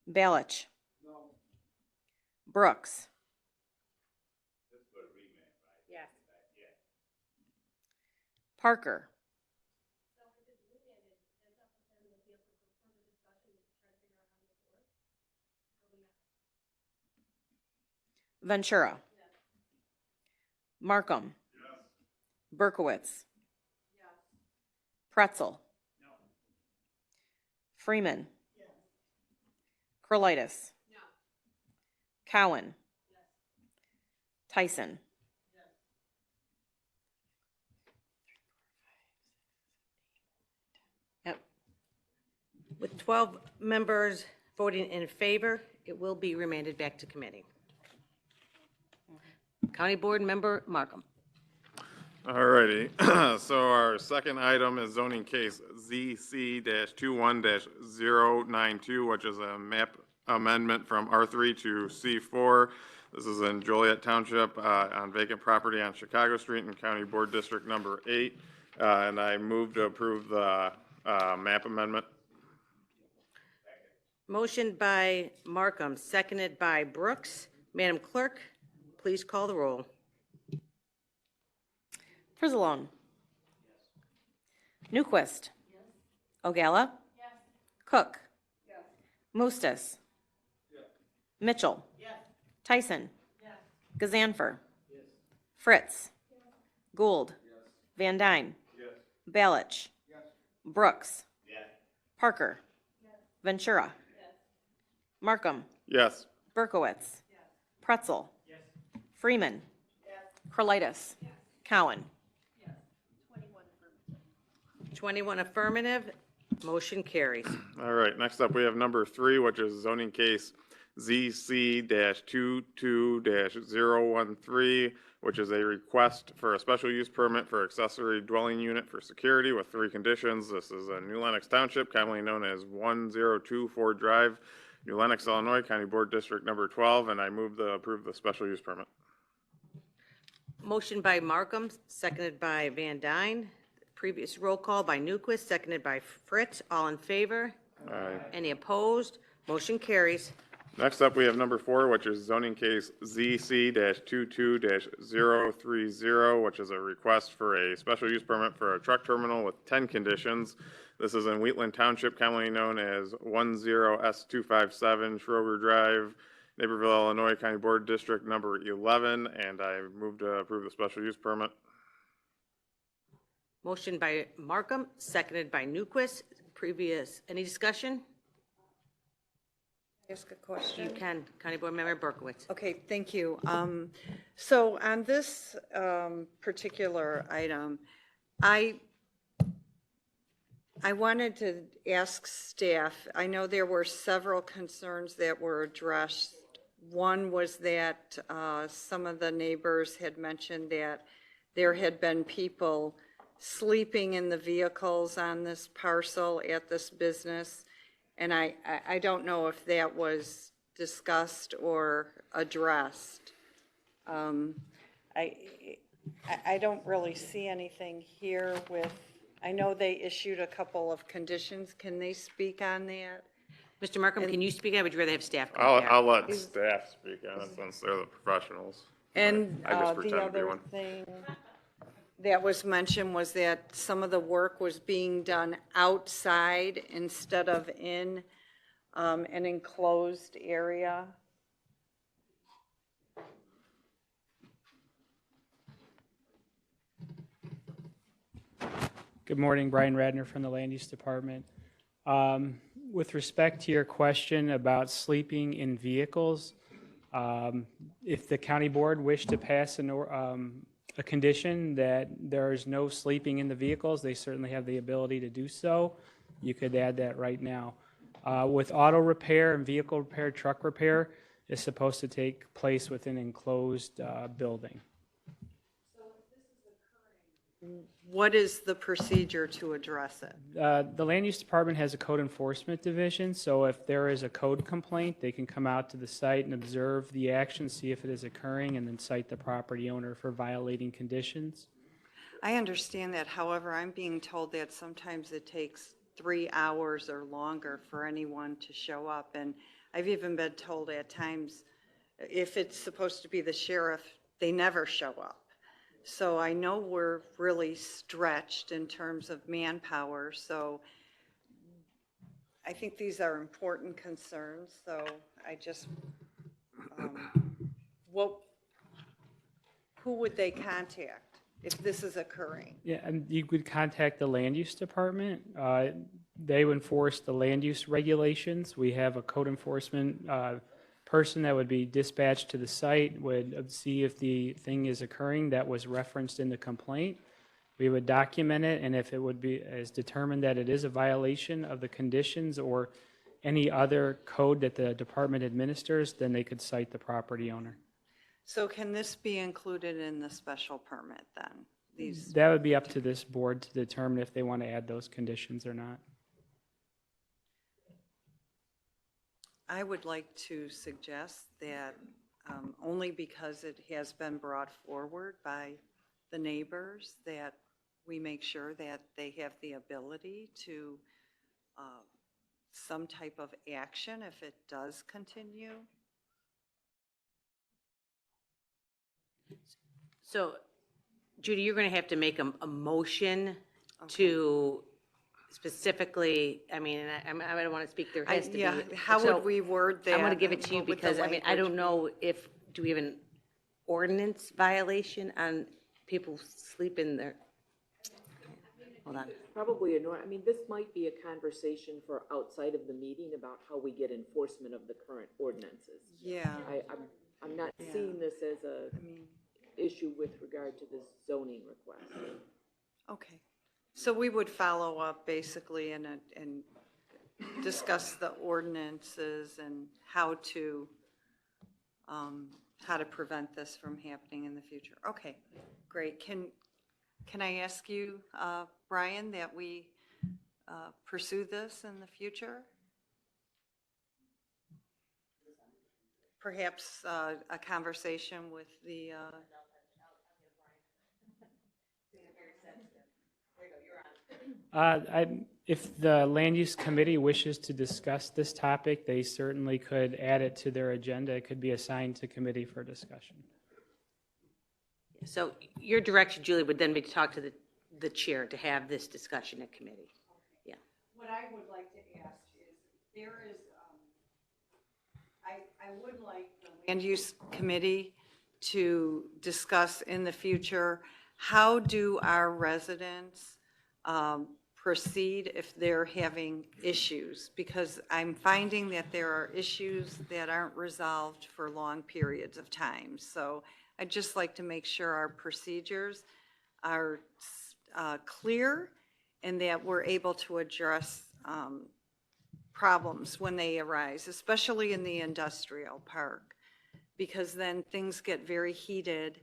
Balich. Brooks. Yes. Parker. Ventura. Markham. Berkowitz. Pretzel. Freeman. Krolitis. Cowan. Tyson. Yep. With 12 members voting in favor, it will be remanded back to committee. County Board Member Markham. All righty, so our second item is zoning case ZC-21-092, which is a map amendment from R3 to C4. This is in Joliet Township on vacant property on Chicago Street in County Board District Number 8. And I move to approve the map amendment. Motion by Markham, seconded by Brooks. Madam Clerk, please call the roll. Frizzalone. Newquist. Ogala. Cook. Mustis. Mitchell. Tyson. Gazanfer. Fritz. Gould. Van Dyne. Balich. Brooks. Parker. Ventura. Markham. Yes. Berkowitz. Pretzel. Freeman. Krolitis. Cowan. 21 affirmative, motion carries. All right, next up, we have number 3, which is zoning case ZC-22-013, which is a request for a special use permit for accessory dwelling unit for security with 3 conditions. This is in New Lenox Township, commonly known as 1024 Drive, New Lenox, Illinois, County Board District Number 12, and I move to approve the special use permit. Motion by Markham, seconded by Van Dyne. Previous roll call by Newquist, seconded by Fritz. All in favor? Aye. Any opposed? Motion carries. Next up, we have number 4, which is zoning case ZC-22-030, which is a request for a special use permit for a truck terminal with 10 conditions. This is in Wheatland Township, commonly known as 10S257 Schroeder Drive, Naperville, Illinois, County Board District Number 11, and I move to approve the special use permit. Motion by Markham, seconded by Newquist. Any discussion? Ask a question? You can. County Board Member Berkowitz. Okay, thank you. So on this particular item, I wanted to ask staff, I know there were several concerns that were addressed. One was that some of the neighbors had mentioned that there had been people sleeping in the vehicles on this parcel at this business. And I don't know if that was discussed or addressed. I don't really see anything here with, I know they issued a couple of conditions. Can they speak on that? Mr. Markham, can you speak? I would rather have staff come back. I'll let staff speak on it since they're the professionals. And I just the pretend to be other one. thing that was mentioned was that some of the work was being done outside instead of in an enclosed area. Good morning, Brian Radner from the Land Use Department. With respect to your question about sleeping in vehicles, if the county board wished to pass a condition that there is no sleeping in the vehicles, they certainly have the ability to do so. You could add that right now. With auto repair and vehicle repair, truck repair, is supposed to take place within an enclosed building. What is the procedure to address it? The Land Use Department has a code enforcement division, so if there is a code complaint, they can come out to the site and observe the action, see if it is occurring, and then cite the property owner for violating conditions. I understand that. However, I'm being told that sometimes it takes 3 hours or longer for anyone to show up. And I've even been told at times, if it's supposed to be the sheriff, they never show up. So I know we're really stretched in terms of manpower. So I think these are important concerns. So I just, who would they contact if this is occurring? Yeah, and you could contact the Land Use Department. They would enforce the land use regulations. We have a code enforcement person that would be dispatched to the site, would see if the thing is occurring that was referenced in the complaint. We would document it, and if it would be as determined that it is a violation of the conditions or any other code that the department administers, then they could cite the property owner. So can this be included in the special permit then? That would be up to this board to determine if they want to add those conditions or not. I would like to suggest that only because it has been brought forward by the neighbors, that we make sure that they have the ability to some type of action if it does continue. So, Judy, you're going to have to make a motion to specifically, I mean, and I don't want to speak, there has to be. How So would we word that? I'm going to give it to you What would the because, I mean, I don't language know if, do we have an ordinance violation on people sleep in their, hold on. Probably I mean, this might be a conversation for outside of the meeting about how we get enforcement of the current ordinances. Yeah. I'm not seeing this as a issue with regard to this zoning request. Okay. So we would follow up basically and discuss the ordinances and how to prevent this from happening in the future. Okay, great. Can I ask you, Brian, that we pursue this in the future? Perhaps a conversation with the If the Land Use Committee wishes to discuss this topic, they certainly could add it to their agenda. It could be assigned to committee for discussion. So your direction, Julie, would then be to talk to the chair to have this discussion at committee. Yeah. What I would like to ask is, there is, I would like the Land Use Committee to discuss in the future how do our residents proceed if they're having issues? Because I'm finding that there are issues that aren't resolved for long periods of time. So I'd just like to make sure our procedures are clear and that we're able to address problems when they arise, especially in the industrial park, because then things get very heated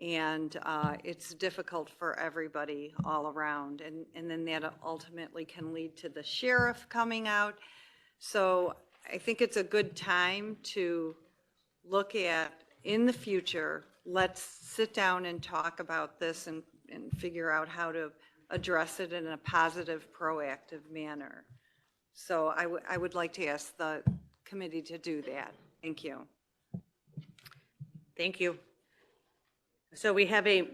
and it's difficult for everybody all around. And then that ultimately can lead to the sheriff coming out. So I think it's a good time to look at, in the future, let's sit down and talk about this and figure out how to address it in a positive, proactive manner. So I would like to ask the committee to do that. Thank you. Thank you. So we have any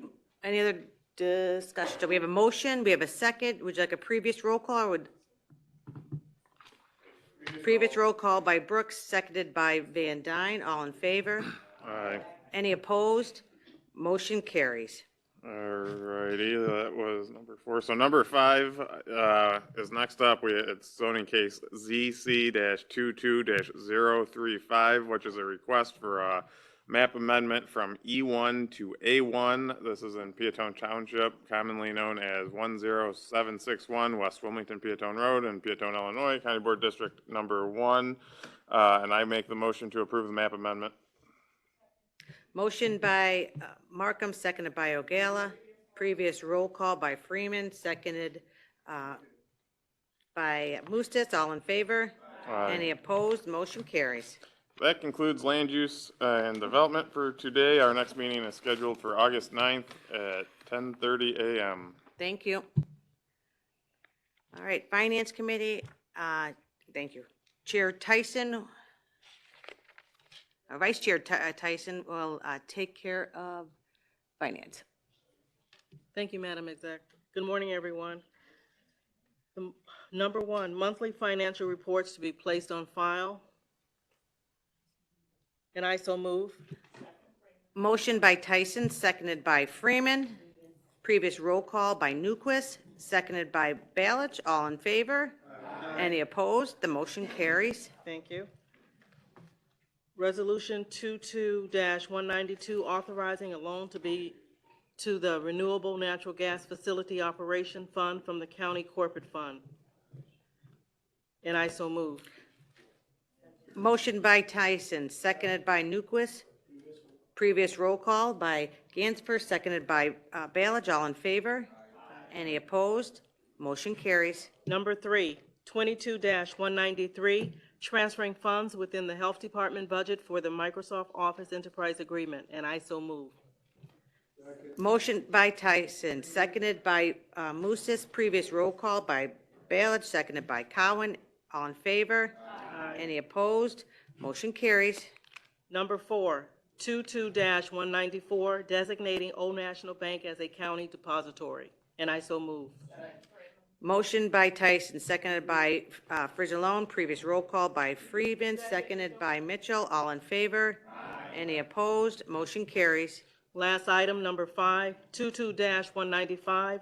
other discussion? So we have a motion, we have a second. Would you like a previous roll call or would? Previous roll call by Brooks, seconded by Van Dyne. All in favor? Aye. Any opposed? Motion carries. All righty, that was number 4. So number 5 is next up. It's zoning case ZC-22-035, which is a request for a map amendment from E1 to A1. This is in Peatone Township, commonly known as 10761 West Wilmington Peatone Road in Peatone, Illinois, County Board District Number 1. And I make the motion to approve the map amendment. Motion by Markham, seconded by Ogala. Previous roll call by Freeman, seconded by Mustis. All in favor? Aye. Any opposed? Motion carries. That concludes land use and development for today. Our next meeting is scheduled for August 9th at 10:30 a.m. Thank you. All right, Finance Committee, thank you. Chair Tyson, Vice Chair Tyson will take care of finance. Thank you, Madam Exec. Good morning, everyone. Number 1, monthly financial reports to be placed on file. And I so move. Motion by Tyson, seconded by Freeman. Previous roll call by Newquist, seconded by Balich. All in favor? Aye. Any opposed? The motion carries. Thank you. Resolution 22-192, authorizing a loan to the Renewable Natural Gas Facility Operation Fund from the County Corporate Fund. And I so move. Motion by Tyson, seconded by Newquist. Previous roll call by Gansper, seconded by Balich. All in favor? Any opposed? Motion carries. Number 3, 22-193, transferring funds within the Health Department budget for the Microsoft Office Enterprise Agreement, and I so move. Motion by Tyson, seconded by Mustis. Previous roll call by Balich, seconded by Cowan. All in favor? Aye. Any opposed? Motion carries. Number 4, 22-194, designating Old National Bank as a county depository, and I so move. Motion by Tyson, seconded by Frizzalone. Previous roll call by Freeman, seconded by Mitchell. All in favor? Aye. Any opposed? Motion carries. Last item, number 5, 22-195,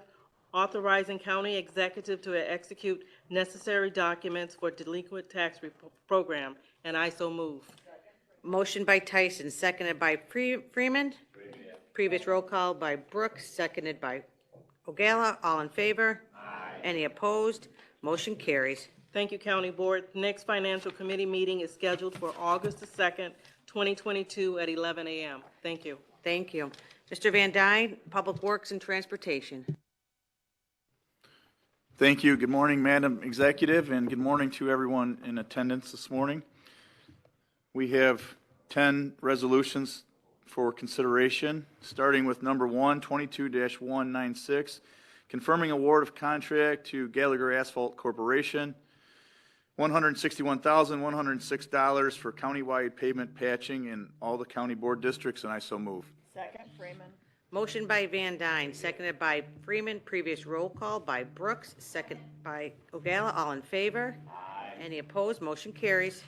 authorizing county executive to execute necessary documents for delinquent tax program, and I so move. Motion by Tyson, seconded by Freeman. Previous roll call by Brooks, seconded by Ogala. All in favor? Aye. Any opposed? Motion carries. Thank you, County Board. Next Financial Committee meeting is scheduled for August the 2nd, 2022 at 11 a.m. Thank you. Thank you. Mr. Van Dyne, Public Works and Transportation. Thank you. Good morning, Madam Executive, and good morning to everyone in attendance this morning. We have 10 resolutions for consideration, starting with number 1, 22-196, confirming award of contract to Gallagher Asphalt Corporation, $161,106 for countywide pavement patching in all the county board districts, and I so move. Second, Freeman. Motion by Van Dyne, seconded by Freeman. Previous roll call by Brooks, second by Ogala. All in favor? Aye. Any opposed? Motion carries.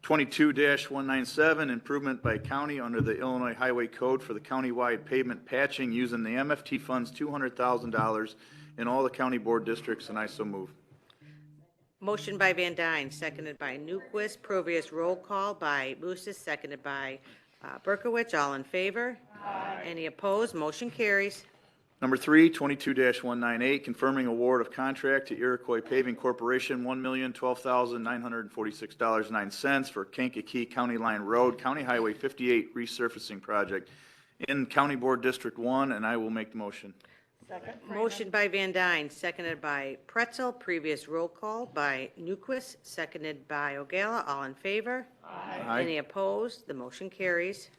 22-197, improvement by county under the Illinois Highway Code for the countywide pavement patching using the MFT funds, $200,000 in all the county board districts, and I so move. Motion by Van Dyne, seconded by Newquist. Previous roll call by Mooses, seconded by Berkowitz. All in favor? Aye. Any opposed? Motion carries. Number 3, 22-198, confirming award of contract to Iroquois Paving Corporation, $1,012,946.09 for Kankakee County Line Road, County Highway 58 resurfacing project in County Board District 1, and I will make the motion. Motion by Van Dyne, seconded by Pretzel. Previous roll call by Newquist, seconded by Ogala. All in favor? Aye. Any opposed? The motion carries.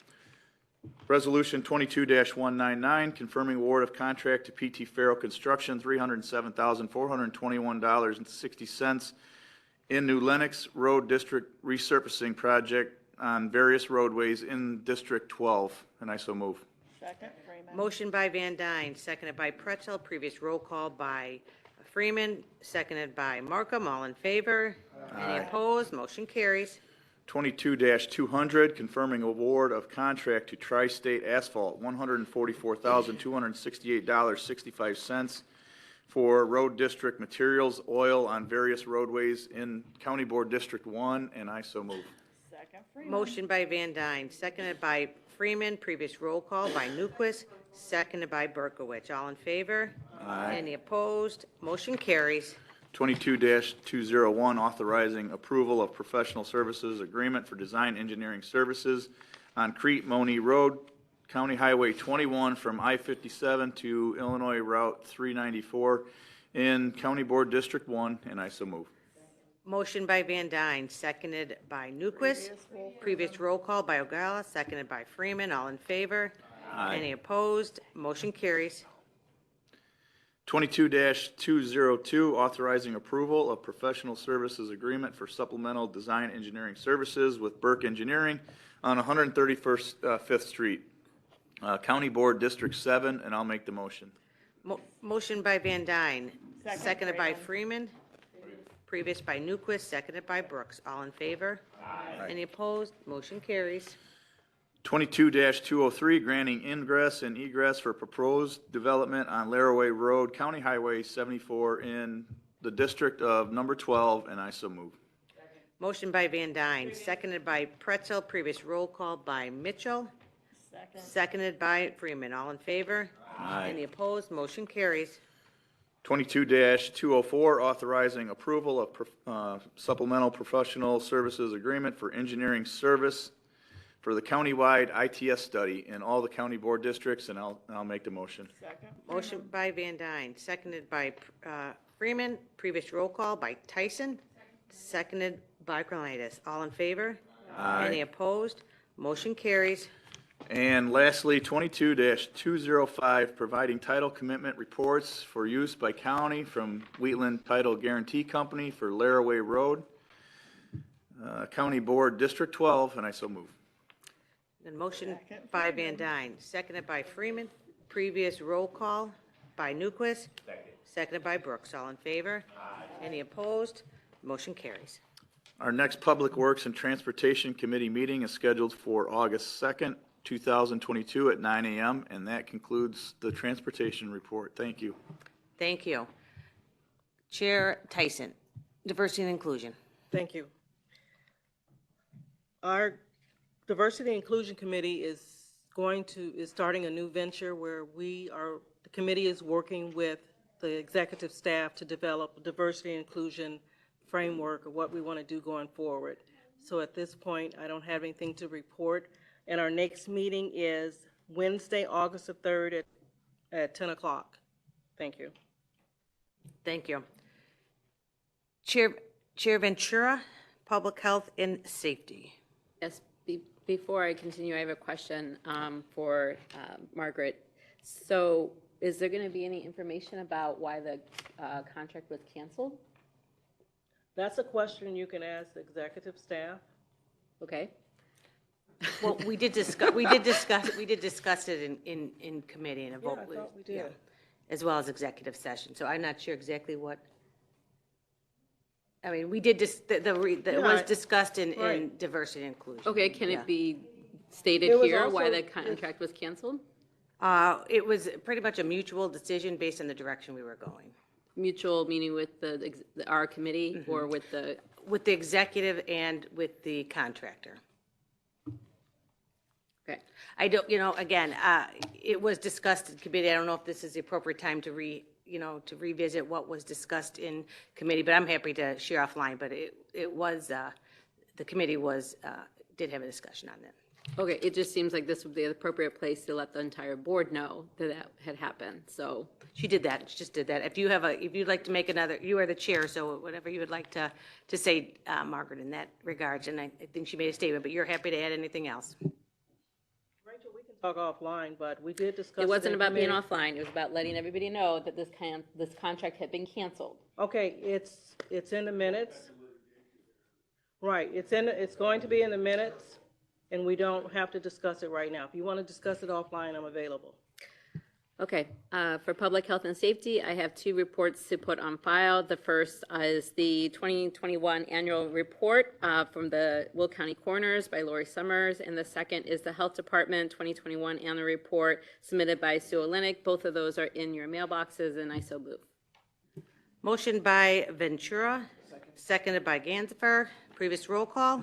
Resolution 22-199, confirming award of contract to PT Farrell Construction, $307,421.60 in New Lenox Road District resurfacing project on various roadways in District 12, and I so move. Motion by Van Dyne, seconded by Pretzel. Previous roll call by Freeman, seconded by Markham. All in favor? Any opposed? Motion carries. 22-200, confirming award of contract to Tri-State Asphalt, $144,268.65 for road district materials, oil on various roadways in County Board District 1, and I so move. Motion by Van Dyne, seconded by Freeman. Previous roll call by Newquist, seconded by Berkowitz. All in favor? Aye. Any opposed? Motion carries. 22-201, authorizing approval of professional services agreement for design engineering services on Crete Money Road, County Highway 21 from I-57 to Illinois Route 394 in County Board District 1, and I so move. Motion by Van Dyne, seconded by Newquist. Previous roll call by Ogala, seconded by Freeman. All in favor? Aye. Any opposed? Motion carries. 22-202, authorizing approval of professional services agreement for supplemental design engineering services with Burke Engineering on 131st 5th Street, County Board District 7, and I'll make the motion. Motion by Van Dyne, seconded by Freeman. Previous by Newquist, seconded by Brooks. All in favor? Aye. Any opposed? Motion carries. 22-203, granting ingress and egress for proposed development on Laraway Road, County Highway 74 in the District of Number 12, and I so move. Motion by Van Dyne, seconded by Pretzel. Previous roll call by Mitchell, seconded by Freeman. All in favor? Aye. Any opposed? Motion carries. 22-204, authorizing approval of supplemental professional services agreement for engineering service for the countywide ITS study in all the county board districts, and I'll make the motion. Motion by Van Dyne, seconded by Freeman. Previous roll call by Tyson, seconded by Carlitis. All in favor? Aye. Any opposed? Motion carries. And lastly, 22-205, providing title commitment reports for use by county from Wheatland Title Guarantee Company for Laraway Road, County Board District 12, and I so move. Then motion by Van Dyne, seconded by Freeman. Previous roll call by Newquist, seconded by Brooks. All in favor? Any opposed? Motion carries. Our next Public Works and Transportation Committee meeting is scheduled for August 2nd, 2022 at 9 a.m., and that concludes the transportation report. Thank you. Thank you. Chair Tyson, Diversity and Inclusion. Thank you. Our Diversity and Inclusion Committee is starting a new venture where the committee is working with the executive staff to develop a diversity and inclusion framework of what we want to do going forward. So at this point, I don't have anything to report. And our next meeting is Wednesday, August the 3rd at 10 o'clock. Thank you. Thank you. Chair Ventura, Public Health and Safety. Yes, before I continue, I have a question for Margaret. So is there going to be any information about why the contract was canceled? That's a question you can ask the executive staff. Okay. Well, we did discuss it in committee and a vote. I thought we did. As well as executive session. So I'm not sure exactly what. I mean, we did, it was discussed in right. diversity and inclusion. Okay, can Yeah. it be stated It was here why also- the contract was canceled? It was pretty much a mutual decision based on the direction we were going. Mutual, meaning with our committee or with the, With the executive and with the contractor. okay. I don't, again, it was discussed in committee. I don't know if this is the appropriate time to to revisit what was discussed in committee, but I'm happy to share offline. But it was, the committee did have a discussion on that. Okay, it just seems like this would be the appropriate place to let the entire board know that that had happened, so. She did that, she just did that. If you'd like to make another, you are the chair, so whatever you would like to say, Margaret, in that regards, and I think she made a statement, but you're happy to add anything else? Rachel, we can talk offline, but we did discuss. It wasn't in about being committee. offline, it was about letting everybody know that this contract had been canceled. Okay, it's in the minutes. Right, it's going to be in the minutes, and we don't have to discuss it right now. If you want to discuss it offline, I'm available. Okay, for public health and safety, I have 2 reports to put on file. The first is the 2021 annual report from the Will County Coroners by Lori Summers, and the second is the Health Department 2021 annual report submitted by Sue Olenek. Both of those are in your mailboxes, and I so move. Motion by Ventura, seconded by Ganzifer. Previous roll call.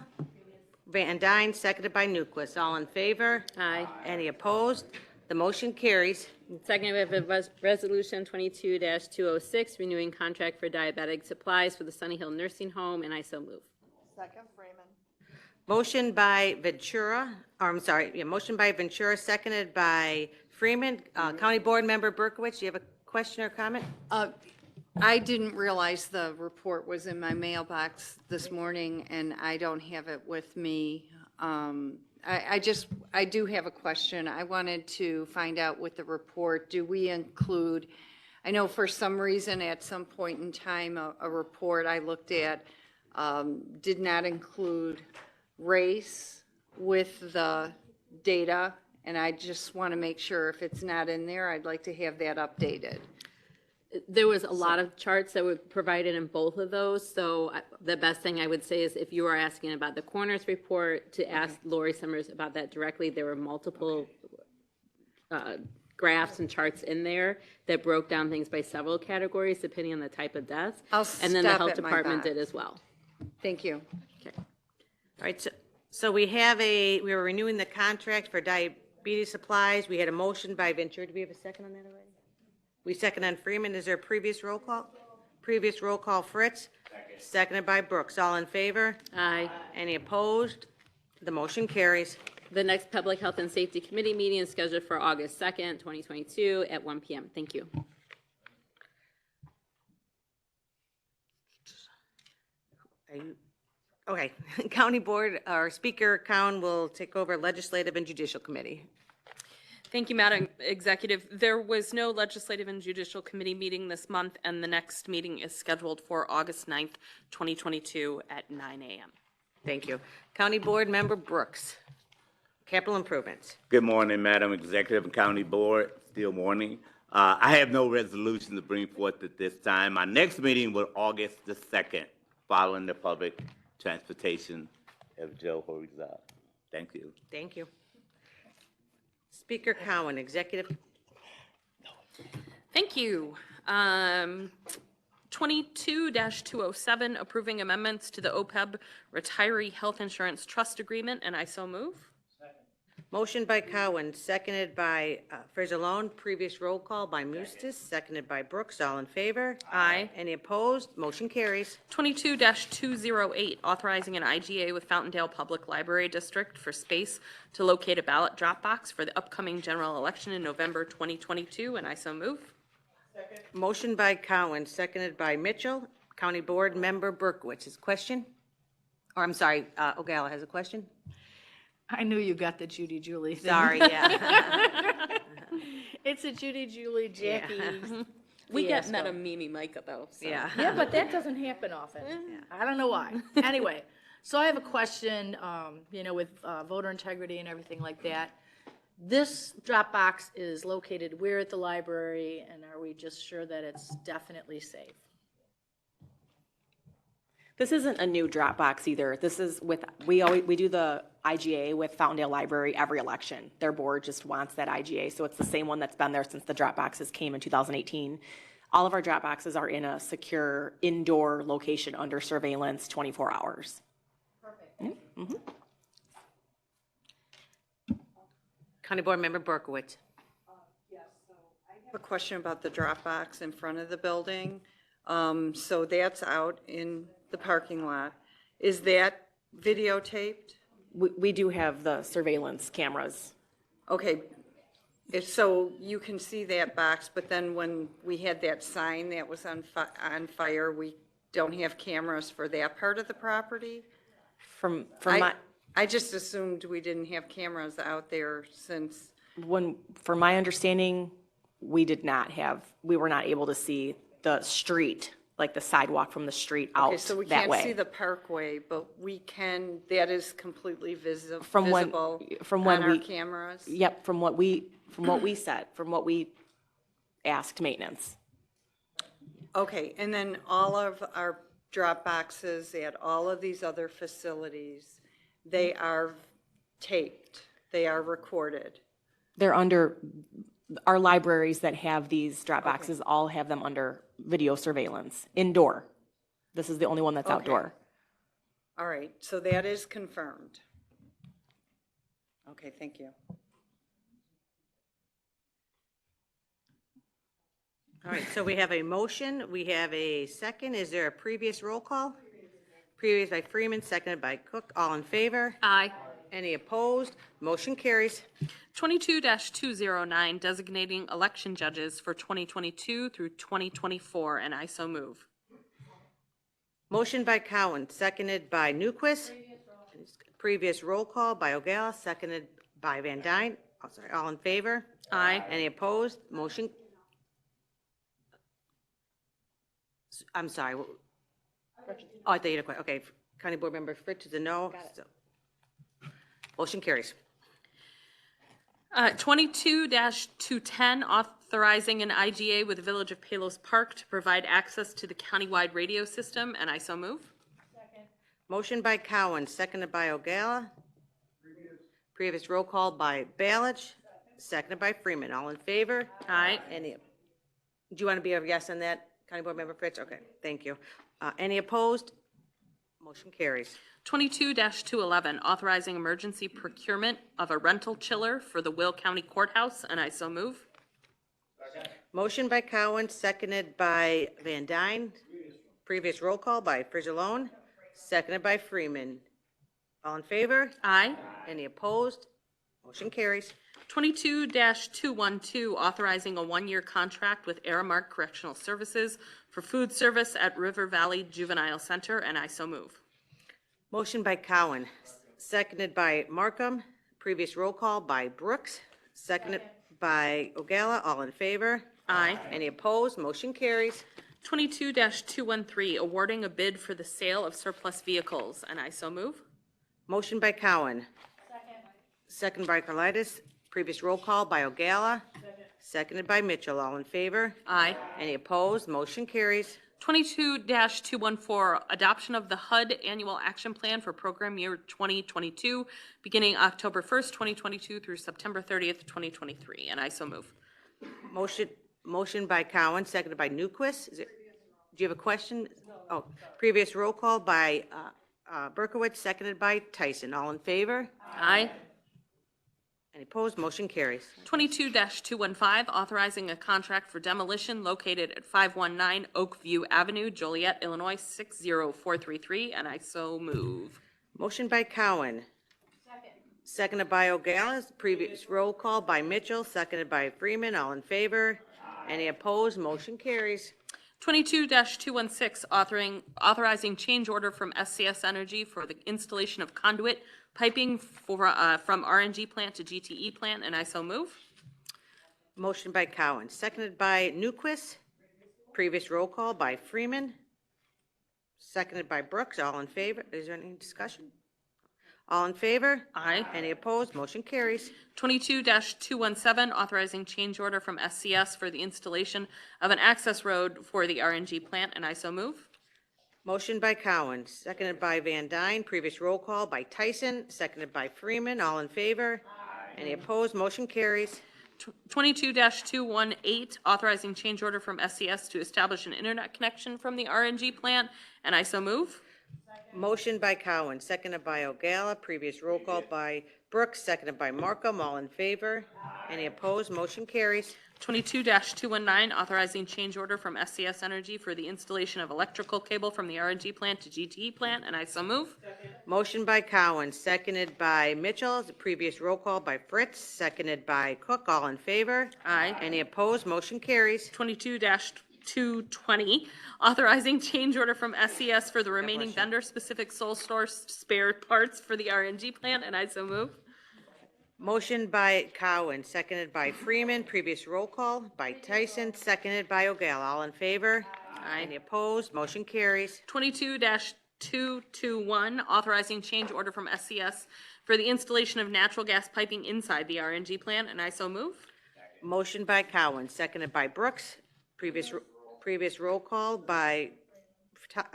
Van Dyne, seconded by Newquist. All in favor? Aye. Any opposed? The motion carries. Second, we have a resolution 22-206, renewing contract for diabetic supplies for the Sunny Hill Nursing Home, and I so move. Second, Freeman. Motion by Ventura, motion by Ventura, seconded by Freeman. County Board Member Berkowitz, do you have a question or comment? I didn't realize the report was in my mailbox this morning, and I don't have it with me. I do have a question. I wanted to find out with the report, do we include, I know for some reason at some point in time, a report I looked at did not include race with the data, and I just want to make sure if it's not in there, I'd like to have that updated. There was a lot of charts that were provided in both of those, so the best thing I would say is if you are asking about the coroner's report, to ask Lori Summers about that directly. There were multiple graphs and charts in there that broke down things by several categories depending on the type of death. And then the stop health at my department box. did as well. Thank you. Okay. All right, so we were renewing the contract for diabetes supplies. We had a motion by Ventura. Do we have a second on that already? We second on Freeman. Is there a previous roll call? Previous roll call, Fritz. Seconded by Brooks. All in favor? Aye. Any opposed? The motion carries. The next Public Health and Safety Committee meeting is scheduled for August 2nd, 2022 at 1 p.m. Thank you. Okay, County Board, our Speaker Cowan will take over Legislative and Judicial Committee. Thank you, Madam Executive. There was no Legislative and Judicial Committee meeting this month, and the next meeting is scheduled for August 9th, 2022 at 9 a.m. Thank you. County Board Member Brooks, Capital Improvements. Good morning, Madam Executive and County Board. Still morning. I have no resolution to bring forth at this time. My next meeting will August the 2nd, following the public transportation of Joe hurries up. Thank you. Thank you. Speaker Cowan, Executive. Thank you. 22-207, approving amendments to the OPEB Retiree Health Insurance Trust Agreement, and I so move. Motion by Cowan, seconded by Frizzalone. Previous roll call by Mustis, seconded by Brooks. All in favor? Aye. Any opposed? Motion carries. 22-208, authorizing an IGA with Fountaindale Public Library District for space to locate a ballot drop box for the upcoming general election in November 2022, and I so move. Motion by Cowan, seconded by Mitchell. County Board Member Berkowitz. His question? Or I'm sorry, Ogala has a question? I knew you got the Judy Julie thing. Sorry, yeah. It's a Judy Julie Jackie. Yeah. We get fiasco. Meta Mimi Micah though. So. Yeah. Yeah, but that doesn't happen often. I don't know why. Anyway, so I have a question, with voter integrity and everything like that. This drop box is located where at the library, and are we just sure that it's definitely safe? This isn't a new Dropbox either. This is with, we do the IGA with Fountaindale Library every election. Their board just wants that IGA, so it's the same one that's been there since the Dropboxes came in 2018. All of our Dropboxes are in a secure indoor location under surveillance 24 hours. Perfect. Mm-hmm. County Board Member Berkowitz. I have a question about the Dropbox in front of the building. So that's out in the parking lot. Is that videotaped? We do have the surveillance cameras. Okay, so you can see that box, but then when we had that sign that was on fire, we don't have cameras for that part of the property? From my... I just assumed we didn't have cameras out there since... From my understanding, we were not able to see the street, like the sidewalk from the street out that way. Okay, so we can't see the parkway, but we can, that is completely visible on our cameras? Yep, from what we asked maintenance. Okay, and then all of our drop boxes at all of these other facilities, they are taped, they are recorded. They're under, our libraries that have these drop boxes all have them under video surveillance, indoor. This is the only one that's outdoor. All right, so that is confirmed. Okay, thank you. All right, so we have a motion, we have a second. Is there a previous roll call? Previous by Freeman, seconded by Cook. All in favor? Aye. Any opposed? Motion carries. 22-209, designating election judges for 2022 through 2024, and I so move. Motion by Cowan, seconded by Newquist. Previous roll call by O'Gala, seconded by Van Dyne. Oh, sorry, all in favor? Aye. Any opposed? Motion. I'm sorry. Oh, I thought you had a question. Okay, County Board Member Fritz is a no. So, motion carries. 22-210, authorizing an IGA with the Village of Palos Park to provide access to the countywide radio system, and I so move. Motion by Cowan, seconded by O'Gala. Previous roll call by Balich, seconded by Freeman. All in favor? Aye. Any? Do you want to be a yes on that, County Board Member Fritz? Okay, thank you. Any opposed? Motion carries. 22-211, authorizing emergency procurement of a rental chiller for the Will County Courthouse, and I so move. Motion by Cowan, seconded by Van Dyne. Previous roll call by Frizzalone, seconded by Freeman. All in favor? Aye. Any opposed? Motion carries. 22-212, authorizing a one-year contract with Aramark Correctional Services for food service at River Valley Juvenile Center, and I so move. Motion by Cowan, seconded by Markham. Previous roll call by Brooks, seconded by O'Gala. All in favor? Aye. Any opposed? Motion carries. 22-213, awarding a bid for the sale of surplus vehicles, and I so move. Motion by Cowan. Second by Carlitis. Previous roll call by O'Gala. Seconded by Mitchell. All in favor? Aye. Any opposed? Motion carries. 22-214, adoption of the HUD Annual Action Plan for Program Year 2022, beginning October 1st, 2022 through September 30th, 2023, and I so move. Motion by Cowan, seconded by Newquist. Do you have a question? Oh, previous roll call by Berkowitz, seconded by Tyson. All in favor? Aye. Any opposed? Motion carries. 22-215, authorizing a contract for demolition located at 519 Oakview Avenue, Joliet, Illinois, 60433, and I so move. Motion by Cowan. Seconded by O'Gala. Previous roll call by Mitchell, seconded by Freeman. All in favor? Any opposed? Motion carries. 22-216, authorizing change order from SCS Energy for the installation of conduit piping from RNG plant to GTE plant, and I so move. Motion by Cowan, seconded by Newquist. Previous roll call by Freeman, seconded by Brooks. All in favor? Is there any discussion? All in favor? Aye. Any opposed? Motion carries. 22-217, authorizing change order from SCS for the installation of an access road for the RNG plant, and I so move. Motion by Cowan, seconded by Van Dyne. Previous roll call by Tyson, seconded by Freeman. All in favor? Any opposed? Motion carries. 22-218, authorizing change order from SES to establish an internet connection from the RNG plant, and I so move. Motion by Cowan, seconded by O'Gala. Previous roll call by Brooks, seconded by Markham. All in favor? Any opposed? Motion carries. 22-219, authorizing change order from SES Energy for the installation of electrical cable from the RNG plant to GTE plant, and I so move. Motion by Cowan, seconded by Mitchell. The previous roll call by Fritz, seconded by Cook. All in favor? Aye. Any opposed? Motion carries. 22-220, authorizing change order from SES for the remaining vendor-specific sole source spare parts for the RNG plant, and I so move. Motion by Cowan, seconded by Freeman. Previous roll call by Tyson, seconded by O'Gala. All in favor? Aye. Any opposed? Motion carries. 22-221, authorizing change order from SES for the installation of natural gas piping inside the RNG plant, and I so move. Motion by Cowan, seconded by Brooks. Previous roll call by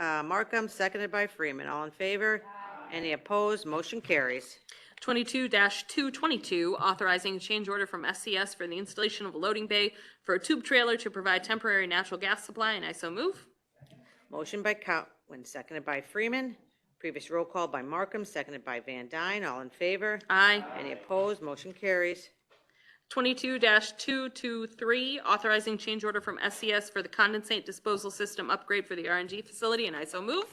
Markham, seconded by Freeman. All in favor? Any opposed? Motion carries. 22-222, authorizing a change order from SCS for the installation of a loading bay for a tube trailer to provide temporary natural gas supply, and I so move. Motion by Cowan, seconded by Freeman. Previous roll call by Markham, seconded by Van Dyne. All in favor? Aye. Any opposed? Motion carries. 22-223, authorizing change order from SCS for the condensate disposal system upgrade for the RNG facility, and I so move.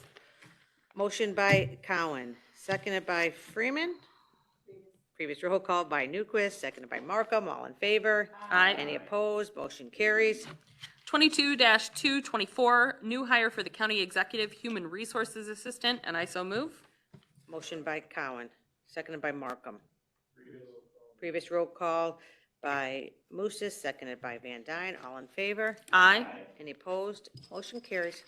Motion by Cowan, seconded by Freeman. Previous roll call by Newquist, seconded by Markham. All in favor? Aye. Any opposed? Motion carries. 22-224, new hire for the county executive human resources assistant, and I so move. Motion by Cowan, seconded by Markham. Previous roll call by Mooses, seconded by Van Dyne. All in favor? Aye. Any opposed? Motion carries.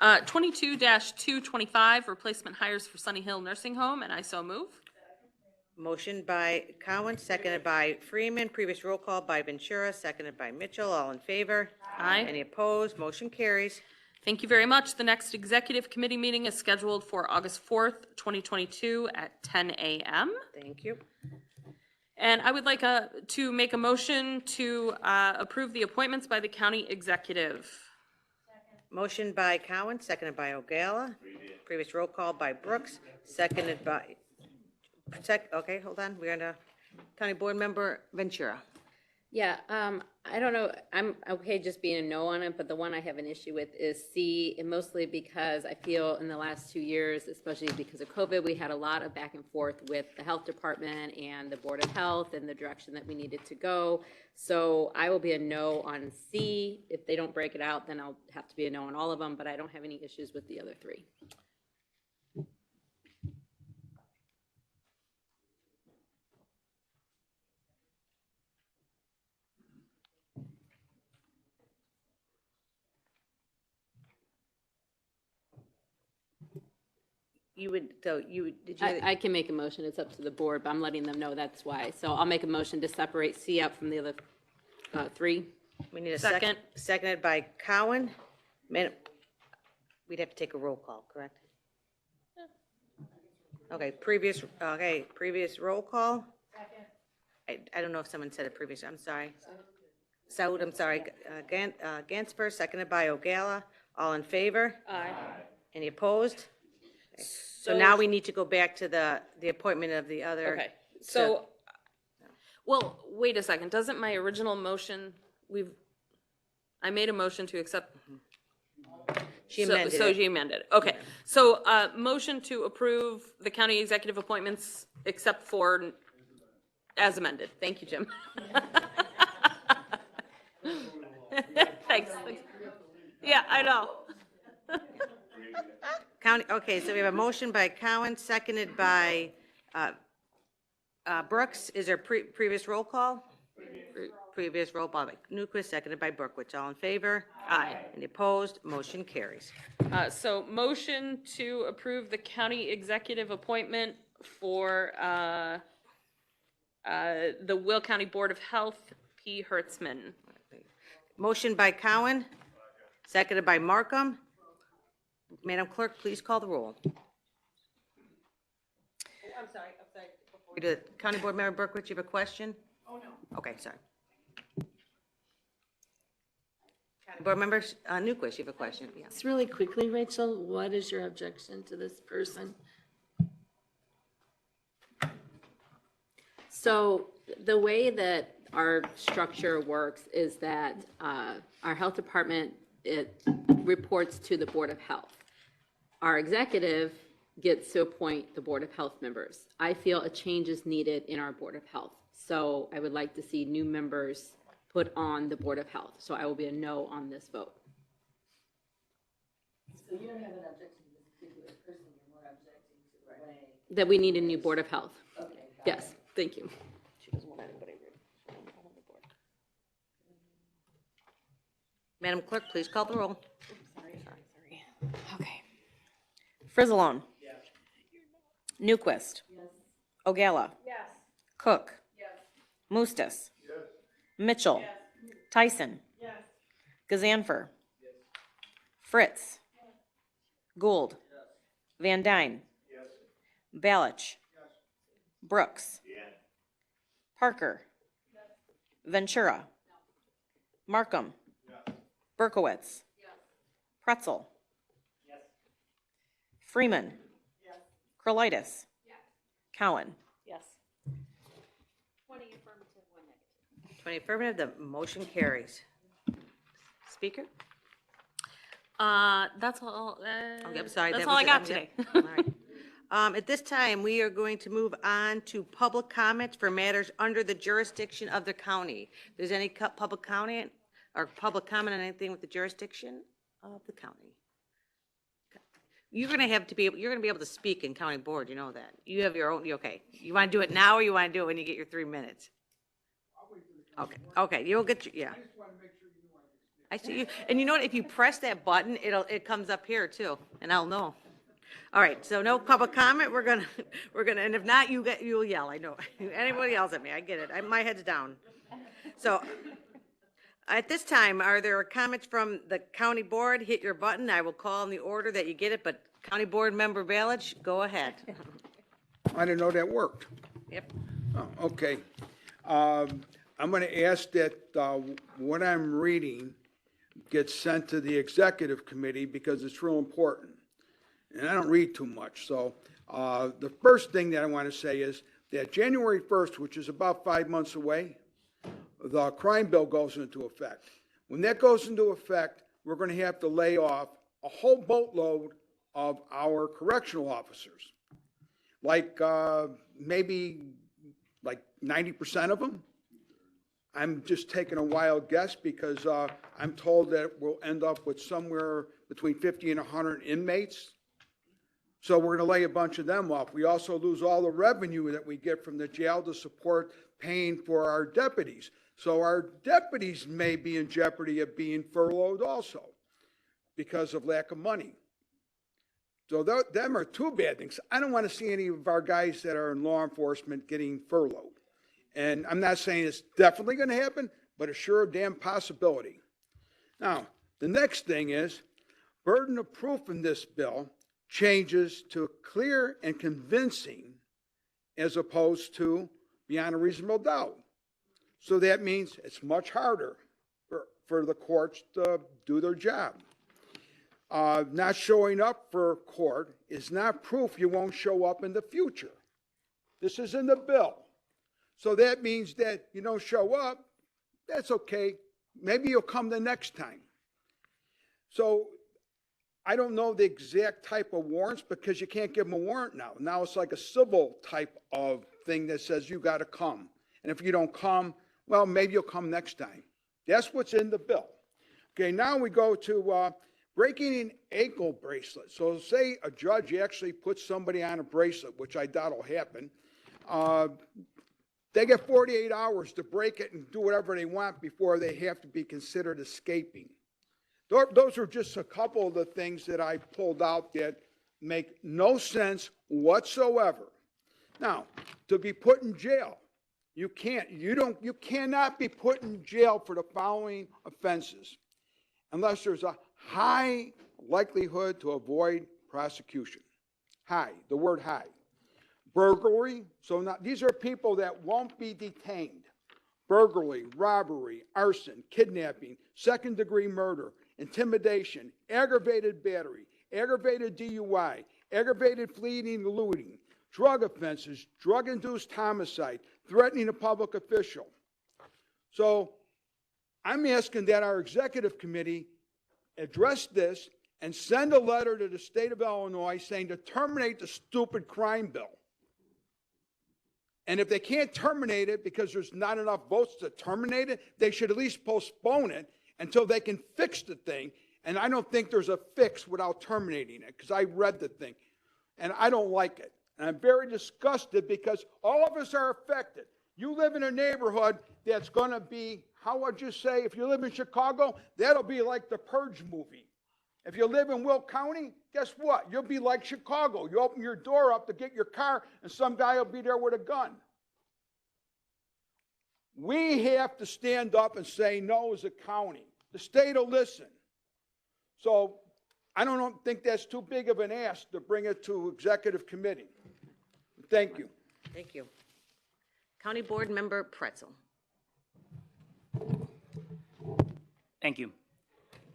22-225, replacement hires for Sunny Hill Nursing Home, and I so move. Motion by Cowan, seconded by Freeman. Previous roll call by Ventura, seconded by Mitchell. All in favor? Aye. Any opposed? Motion carries. Thank you very much. The next executive committee meeting is scheduled for August 4th, 2022 at 10 a.m. Thank you. And I would like to make a motion to approve the appointments by the county executive. Motion by Cowan, seconded by O'Gala. Previous roll call by Brooks, seconded by, okay, hold on. We're going to County Board Member Ventura. Yeah, I don't know, I'm okay just being a no on it, but the one I have an issue with is C, and mostly because I feel in the last 2 years, especially because of COVID, we had a lot of back and forth with the health department and the Board of Health and the direction that we needed to go. So I will be a no on C. If they don't break it out, then I'll have to be a no on all of them, but I don't have any issues with the other three. You would, so you, did you? I can make a motion, it's up to the board, but I'm letting them know that's why. So I'll make a motion to separate C out from the other three. We need a Second. Seconded by Cowan. We'd have to take a roll call, correct? Okay, previous roll call. I don't know if someone said it previous, I'm sorry. Saud, I'm sorry. Gansper, seconded by O'Gala. All in favor? Aye. Any opposed? So now we need to go back to the appointment of the other. Okay, so, well, wait a second, doesn't my original motion, I made a motion to accept. She amended So it. she amended it, okay. So, motion to approve the county executive appointments except for as amended. Thank you, Jim. Thanks. Yeah, I know. Okay, so we have a motion by Cowan, seconded by Brooks. Is there previous roll call? Previous roll call by Newquist, seconded by Brookwich. All in favor? Aye. Any opposed? Motion carries. So motion to approve the county executive appointment for the Will County Board of Health, P. Madam Clerk, please call the roll. I'm sorry. Before we do it, County Board Member Berkowitz, you have a question? Oh, no. Okay, sorry. County Board Member Newquist, you have a question? Yeah. Just really quickly, Rachel, what is your objection to this person? So the way that our structure works is that our health department, it reports to the Board of Health. Our executive gets to appoint the Board of Health members. I feel a change is needed in our Board of Health. So I would like to see new members put on the Board of Health. So I will be a no on this vote. So you don't have an objection to this particular person, you're more objecting to the way. That we need a new Board of Health. Okay. Yes, thank you. She doesn't want anybody on the board. Madam Clerk, please call the roll. Sorry. Okay. Frizzalone. Yes. Newquist. Yes. Ogala. Yes. Cook. Yes. Mustis. Yes. Mitchell. Yes. Tyson. Yes. Gazanfer. Fritz. Gould. Van Dyne. Balich. Brooks. Parker. Ventura. Markham. Berkowitz. Pretzel. Freeman. Krolitis. Cowan. Yes. 20 affirmative, 1 negative. 20 affirmative, the motion carries. Speaker? That's all. Okay, I'm sorry. That's that all was I it. got today. All right. At this time, we are going to move on to public comments for matters under the jurisdiction of the county. If there's any public comment or public comment on anything with the jurisdiction of the county. You're going to be able to speak in county board, you know that. You have your own, okay. You want to do it now or you want to do it when you get your 3 minutes? Okay, you'll get your, yeah. I see you, and you know what, if you press that button, it comes up here too, and I'll know. All right, so no public comment, we're gonna, and if not, you'll yell, I know. Anybody yells at me, I get it, my head's down. So, at this time, are there comments from the county board? Hit your button, I will call in the order that you get it, but County Board Member Balich, go ahead. I didn't know that worked. Yep. Oh, okay. I'm going to ask that what I'm reading gets sent to the executive committee because it's real important. And I don't read too much. So the first thing that I want to say is that January 1st, which is about 5 months away, the crime bill goes into effect. When that goes into effect, we're going to have to lay off a whole boatload of our correctional officers. Like maybe like 90% of them. I'm just taking a wild guess because I'm told that we'll end up with somewhere between 50 and 100 inmates. So we're going to lay a bunch of them off. We also lose all the revenue that we get from the jail to support paying for our deputies. So our deputies may be in jeopardy of being furloughed also because of lack of money. So them are two bad things. I don't want to see any of our guys that are in law enforcement getting furloughed. And I'm not saying it's definitely going to happen, but a sure damn possibility. Now, the next thing is burden of proof in this bill changes to clear and convincing as opposed to beyond a reasonable doubt. So that means it's much harder for the courts to do their job. Not showing up for court is not proof you won't show up in the future. This is in the bill. So that means that you don't show up, that's okay. Maybe you'll come the next time. So I don't know the exact type of warrants because you can't give them a warrant now. Now it's like a civil type of thing that says you got to come. And if you don't come, well, maybe you'll come next time. That's what's in the bill. Okay, now we go to breaking an ankle bracelet. So say a judge actually puts somebody on a bracelet, which I doubt will happen. They get 48 hours to break it and do whatever they want before they have to be considered escaping. Those are just a couple of the things that I pulled out that make no sense whatsoever. Now, to be put in jail, you cannot be put in jail for the following offenses unless there's a high likelihood to avoid prosecution. High, the word high. Burglary, so now these are people that won't be detained. Burglary, robbery, arson, kidnapping, second-degree murder, intimidation, aggravated battery, aggravated DUI, aggravated fleeing and eluding, drug offenses, drug-induced homicide, threatening a public official. So I'm asking that our executive committee address this and send a letter to the state of Illinois saying to terminate the stupid crime bill. And if they can't terminate it because there's not enough votes to terminate it, they should at least postpone it until they can fix the thing. And I don't think there's a fix without terminating it, because I read the thing and I don't like it. And I'm very disgusted because all of us are affected. You live in a neighborhood that's going to be, how would you say, if you live in Chicago, that'll be like the Purge movie. If you live in Will County, guess what? You'll be like Chicago. You open your door up to get your car, and some guy will be there with a gun. We have to stand up and say no as a county. The state will listen. So I don't think that's too big of an ask to bring it to executive committee. Thank you. Thank you. County Board Member Pretzel. Thank you.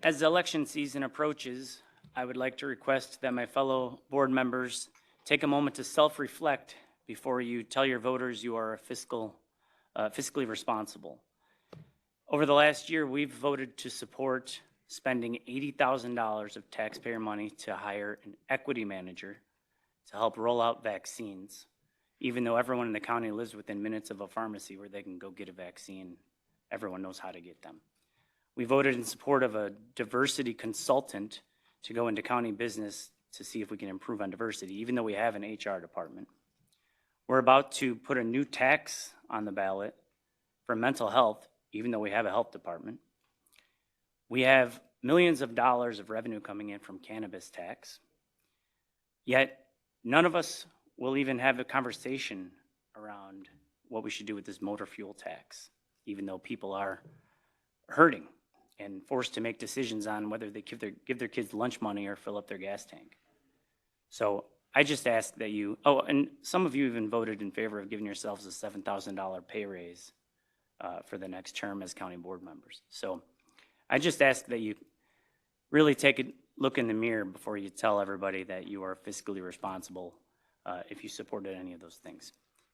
As the election season approaches, I would like to request that my fellow board members take a moment to self-reflect before you tell your voters you are fiscally responsible. Over the last year, we've voted to support spending $80,000 of taxpayer money to hire an equity manager to help roll out vaccines, even though everyone in the county lives within minutes of a pharmacy where they can go get a vaccine. Everyone knows how to get them. We voted in support of a diversity consultant to go into county business to see if we can improve on diversity, even though we have an HR department. We're about to put a new tax on the ballot for mental health, even though we have a health department. We have millions of dollars of revenue coming in from cannabis tax, yet none of us will even have a conversation around what we should do with this motor fuel tax, even though people are hurting and forced to make decisions on whether they give their kids lunch money or fill up their gas tank. So I just ask that you, and some of you even voted in favor of giving yourselves a $7,000 pay raise for the next term as county board members. So I just ask that you really take a look in the mirror before you tell everybody that you are fiscally responsible if you supported any of those things.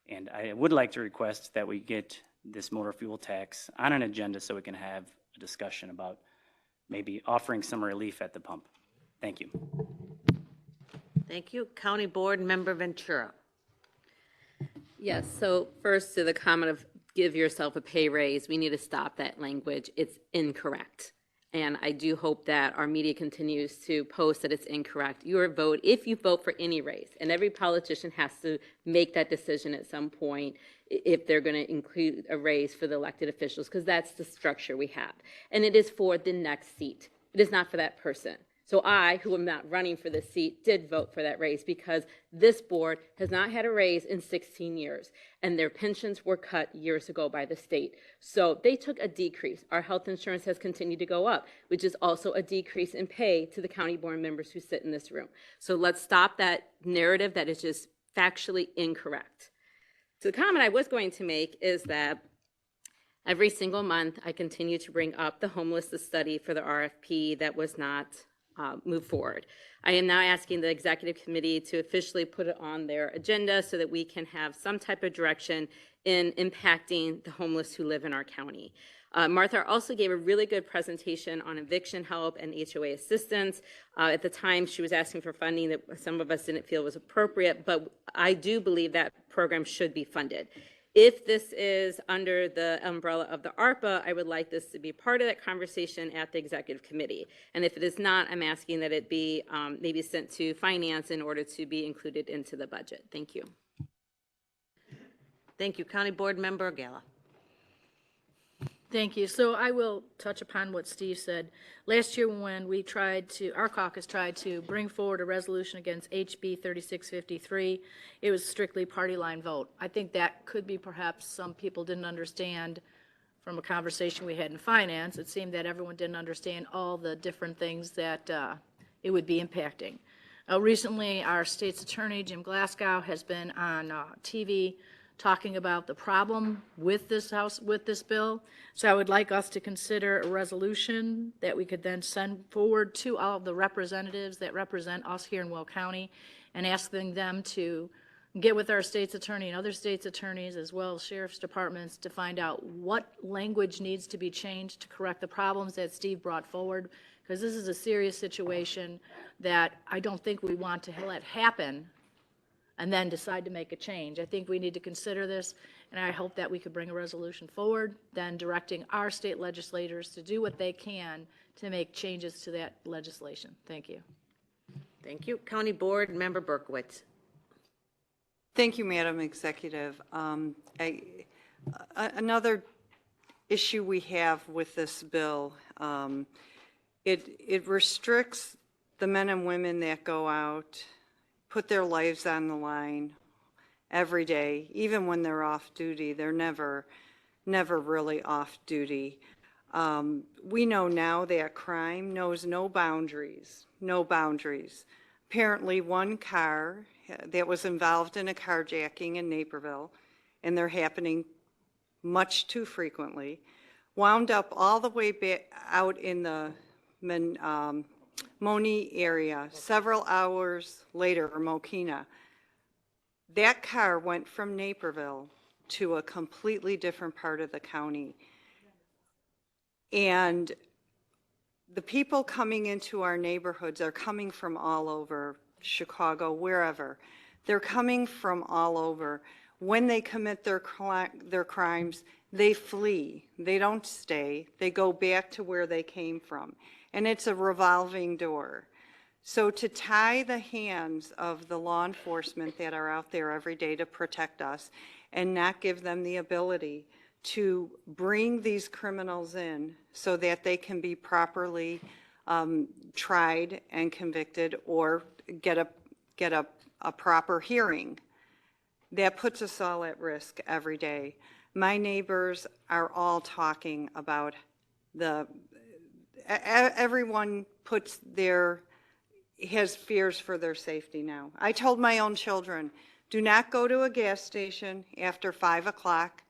And I would like to request that we get this motor fuel tax on an agenda so we can have a discussion about maybe offering some relief at the pump. Thank you. Thank you. County Board Member Ventura. Yes, so first to the comment of give yourself a pay raise, we need to stop that language. It's incorrect. And I do hope that our media continues to post that it's incorrect. Your vote, if you vote for any raise, and every politician has to make that decision at some point if they're going to include a raise for the elected officials, because that's the structure we have. And it is for the next seat. It is not for that person. So I, who am not running for this seat, did vote for that raise because this board has not had a raise in 16 years, and their pensions were cut years ago by the state. So they took a decrease. Our health insurance has continued to go up, which is also a decrease in pay to the county board members who sit in this room. So let's stop that narrative that is just factually incorrect. So the comment I was going to make is that every single month I continue to bring up the homelessness study for the RFP that was not move forward. I am now asking the executive committee to officially put it on their agenda so that we can have some type of direction in impacting the homeless who live in our county. Martha also gave a really good presentation on eviction help and HOA assistance. At the time, she was asking for funding that some of us didn't feel was appropriate, but I do believe that program should be funded. If this is under the umbrella of the ARPA, I would like this to be part of that conversation at the executive committee. And if it is not, I'm asking that it be maybe sent to finance in order to be included into the budget. Thank you. Thank you. County Board Member Gala. Thank you. So I will touch upon what Steve said. Last year when we our caucus tried to bring forward a resolution against HB 3653, it was strictly party line vote. I think that could be perhaps some people didn't understand from a conversation we had in finance. It seemed that everyone didn't understand all the different things that it would be impacting. Recently, our state's attorney, Jim Glasgow, has been on TV talking about the problem with this bill. So I would like us to consider a resolution that we could then send forward to all of the representatives that represent us here in Will County and asking them to get with our state's attorney and other state's attorneys as well as sheriff's departments to find out what language needs to be changed to correct the problems that Steve brought forward, because this is a serious situation that I don't think we want to let happen and then decide to make a change. I think we need to consider this, and I hope that we could bring a resolution forward, then directing our state legislators to do what they can to make changes to that legislation. Thank you. Thank you. County Board Member Berkowitz. Thank you, Madam Executive. Another issue we have with this bill, it restricts the men and women that go out, put their lives on the line every day, even when they're off duty. They're never really off duty. We know now that crime knows no boundaries, no boundaries. Apparently, one car that was involved in a carjacking in Naperville, and they're happening much too frequently, wound up all the way back out in the Moni area several hours later, or Mokina. That car went from Naperville to a completely different part of the county. And the people coming into our neighborhoods are coming from all over, Chicago, wherever. They're coming from all over. When they commit their crimes, they flee. They don't stay. They go back to where they came from. And it's a revolving door. So to tie the hands of the law enforcement that are out there every day to protect us and not give them the ability to bring these criminals in so that they can be properly tried and convicted or get a proper hearing, that puts us all at risk every day. My neighbors are all talking about everyone has fears for their safety now. I told my own children, do not go to a gas station after 5 o'clock.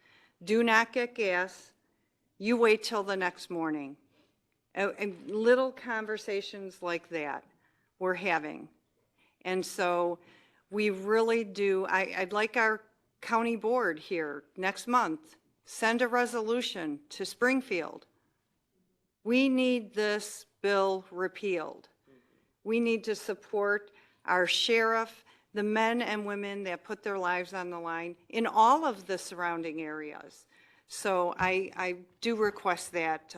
Do not get gas. You wait till the next morning. And little conversations like that we're having. And so we really do, I'd like our county board here next month, send a resolution to Springfield. We need this bill repealed. We need to support our sheriff, the men and women that put their lives on the line in all of the surrounding areas. So I do request that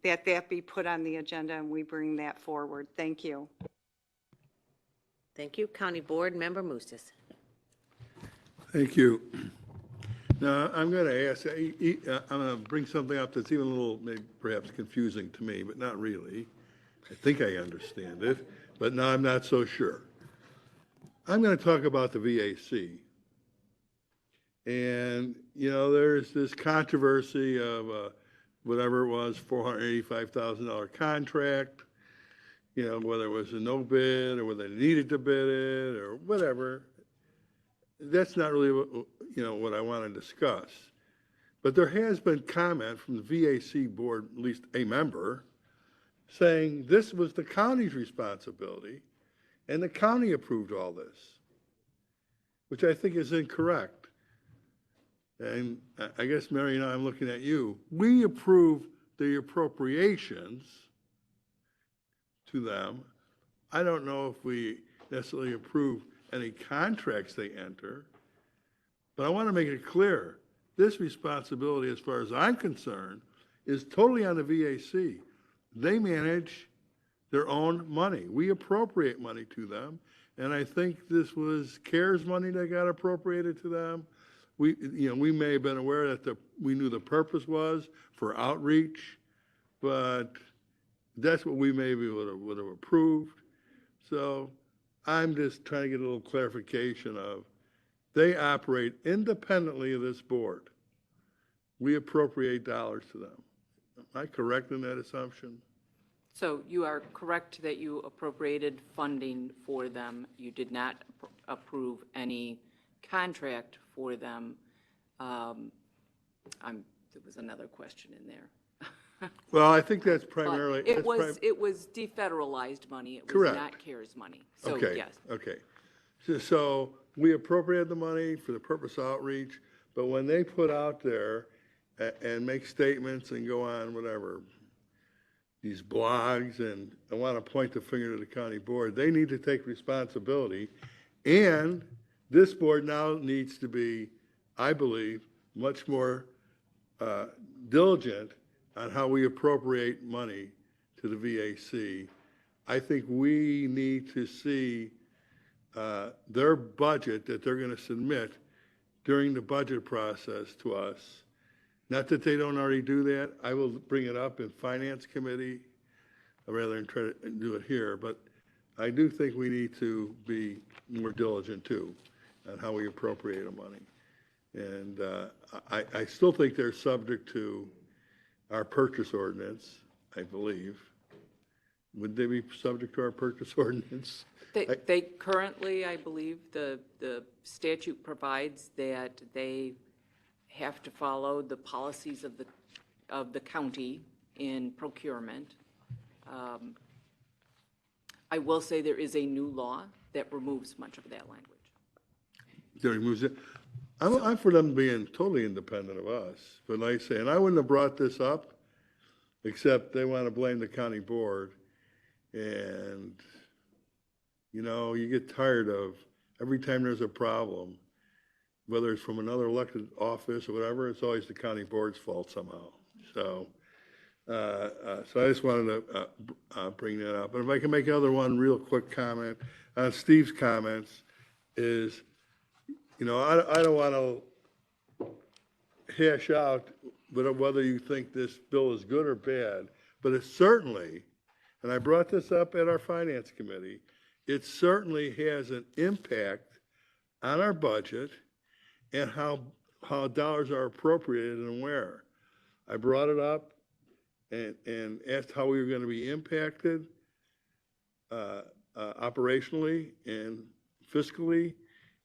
that be put on the agenda and we bring that forward. Thank you. Thank you. County Board Member Moustis. Thank you. Now, I'm going to ask, I'm going to bring something up that's even a little, maybe perhaps confusing to me, but not really. I think I understand it, but now I'm not so sure. I'm going to talk about the VAC. And, you know, there's this controversy of whatever it was, $485,000 contract, you know, whether it was a no bid or whether they needed to bid it or whatever. That's not really what, you know, what I want to discuss. But there has been comment from the VAC board, at least a member, saying this was the county's responsibility and the county approved all this, which I think is incorrect. And I guess, Mary, now I'm looking at you. We approve the appropriations to them. I don't know if we necessarily approve any contracts they enter, but I want to make it clear, this responsibility, as far as I'm concerned, is totally on the VAC. They manage their own money. We appropriate money to them, and I think this was CARES money that got appropriated to them. We may have been aware that we knew the purpose was for outreach, but that's what we maybe would have approved. So I'm just trying to get a little clarification of, they operate independently of this board. We appropriate dollars to them. Am I correct in that assumption? So you are correct that you appropriated funding for them. You did not approve any contract for them. There was another question in there. Well, I think that's But primarily. it was defederalized money. It was Correct. not CARES money. So, Okay, yes. okay. So we appropriated the money for the purpose of outreach, but when they put out there and make statements and go on whatever, these blogs, and I want to point the finger to the county board, they need to take responsibility. And this board now needs to be, I believe, much more diligent on how we appropriate money to the VAC. I think we need to see their budget that they're going to submit during the budget process to us. Not that they don't already do that. I will bring it up in Finance Committee rather than try to do it here. But I do think we need to be more diligent too on how we appropriate the money. And I still think they're subject to our purchase ordinance, I believe. Would they be subject to our purchase ordinance? They currently, I believe, the statute provides that they have to follow the policies of the county in procurement. I will say there is a new law that removes much of that language. That removes it. I'm for them being totally independent of us, but like I say, and I wouldn't have brought this up, except they want to blame the county board. And, you know, you get tired of every time there's a problem, whether it's from another elected office or whatever, it's always the county board's fault somehow. So, so I just wanted to bring that up. But if I can make another one real quick comment on Steve's comments is, you know, I don't want to hash out whether you think this bill is good or bad, but it certainly, and I brought this up at our Finance Committee, it certainly has an impact on our budget and how dollars are appropriated and where. I brought it up and asked how we were going to be impacted operationally and fiscally,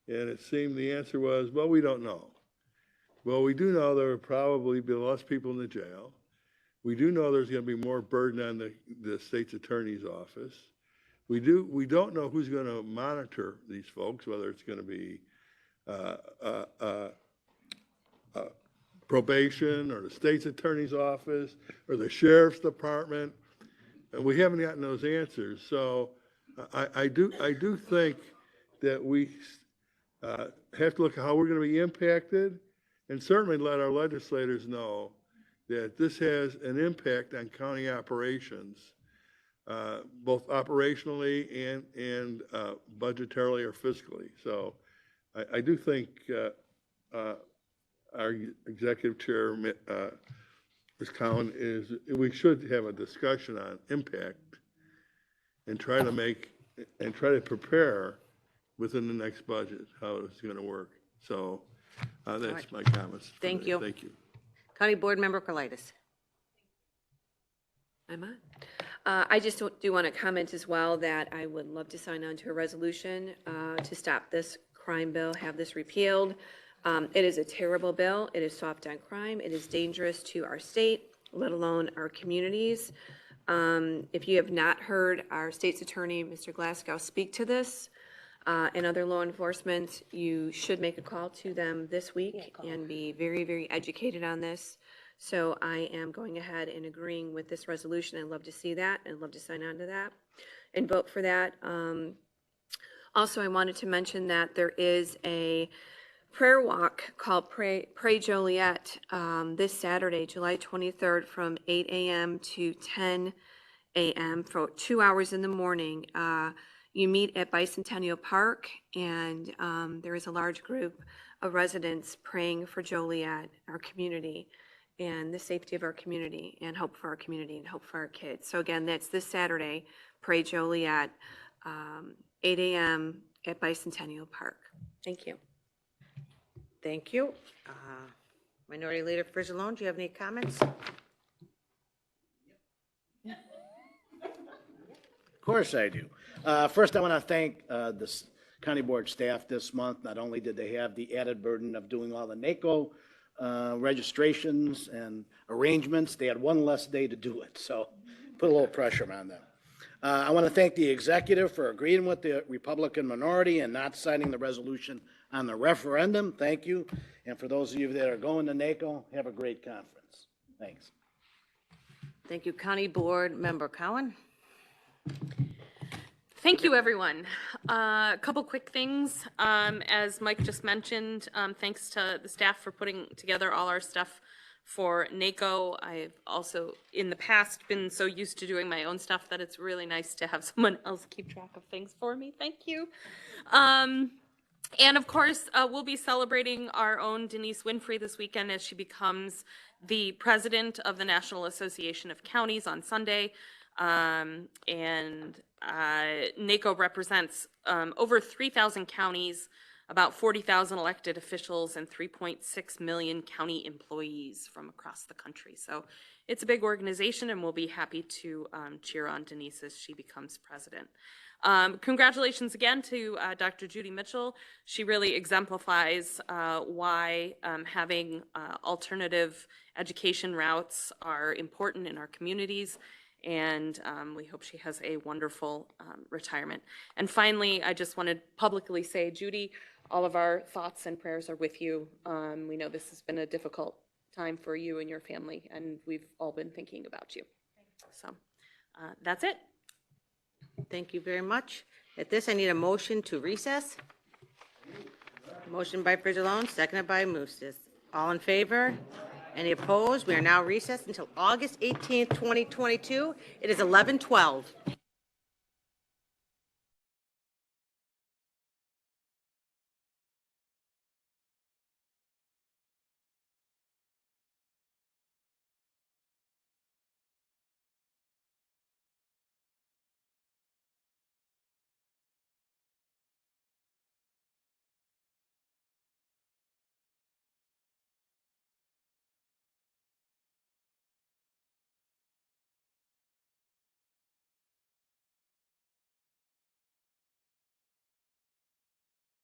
and it seemed the answer was, well, we don't know. Well, we do know there will probably be less people in the jail. We do know there's going to be more burden on the state's attorney's office. We don't know who's going to monitor these folks, whether it's going to be probation or the state's attorney's office or the sheriff's department. And we haven't gotten those answers. So I do think that we have to look at how we're going to be impacted, and certainly let our legislators know that this has an impact on county operations, both operationally and budgetarily or fiscally. So I do think our executive chair, Ms. Cowan, we should have a discussion on impact and try to prepare within the next budget how it's going to work. So that's right. my comments. Thank you. Thank you. County Board Member Colitis. I'm on. I just do want to comment as well that I would love to sign on to a resolution to stop this crime bill, have this repealed. It is a terrible bill. It is soft on crime. It is dangerous to our state, let alone our communities. If you have not heard our state's attorney, Mr. Glasgow, speak to this and other law enforcement, you should make a call to them this week and be very, very educated on this. So I am going ahead and agreeing with this resolution. I'd love to see that and love to sign on to that and vote for that. Also, I wanted to mention that there is a prayer walk called Pray Joliet this Saturday, July 23rd from 8 a.m. to 10 a.m. for 2 hours in the morning. You meet at Bicentennial Park, and there is a large group of residents praying for Joliet, our community, and the safety of our community, and hope for our community, and hope for our kids. So again, that's this Saturday, Pray Joliet, 8 a.m. at Bicentennial Park. Thank you. Thank you. Minority Leader Frizzalone, do you have any comments? Of course I do. First, I want to thank the county board staff this month. Not only did they have the added burden of doing all the NACO registrations and arrangements, they had one less day to do it, so put a little pressure on them. I want to thank the executive for agreeing with the Republican minority and not signing the resolution on the referendum. Thank you. And for those of you that are going to NACO, have a great conference. Thanks. Thank you, County Board Member Cowan. Thank you, everyone. A couple quick things. As Mike just mentioned, thanks to the staff for putting together all our stuff for NACO. I've also, in the past, been so used to doing my own stuff that it's really nice to have someone else keep track of things for me. Thank you. And of course, we'll be celebrating our own Denise Winfrey this weekend as she becomes the president of the National Association of Counties on Sunday. NACO represents over 3,000 counties, about 40,000 elected officials, and 3.6 million county employees from across the country. So it's a big organization, and we'll be happy to cheer on Denise as she becomes president. Congratulations again to Dr. Judy Mitchell. She really exemplifies why having alternative education routes are important in our communities. And we hope she has a wonderful retirement. And finally, I just want to publicly say, Judy, all of our thoughts and prayers are with you. We know this has been a difficult time for you and your family, and we've all been thinking about you. So that's it. Thank you very much. At this, I need a motion to recess. Motion by Frigilone, seconded by Moustis. All in favor? Any opposed? We are now recessed until August 18th, 2022. It is 11:12.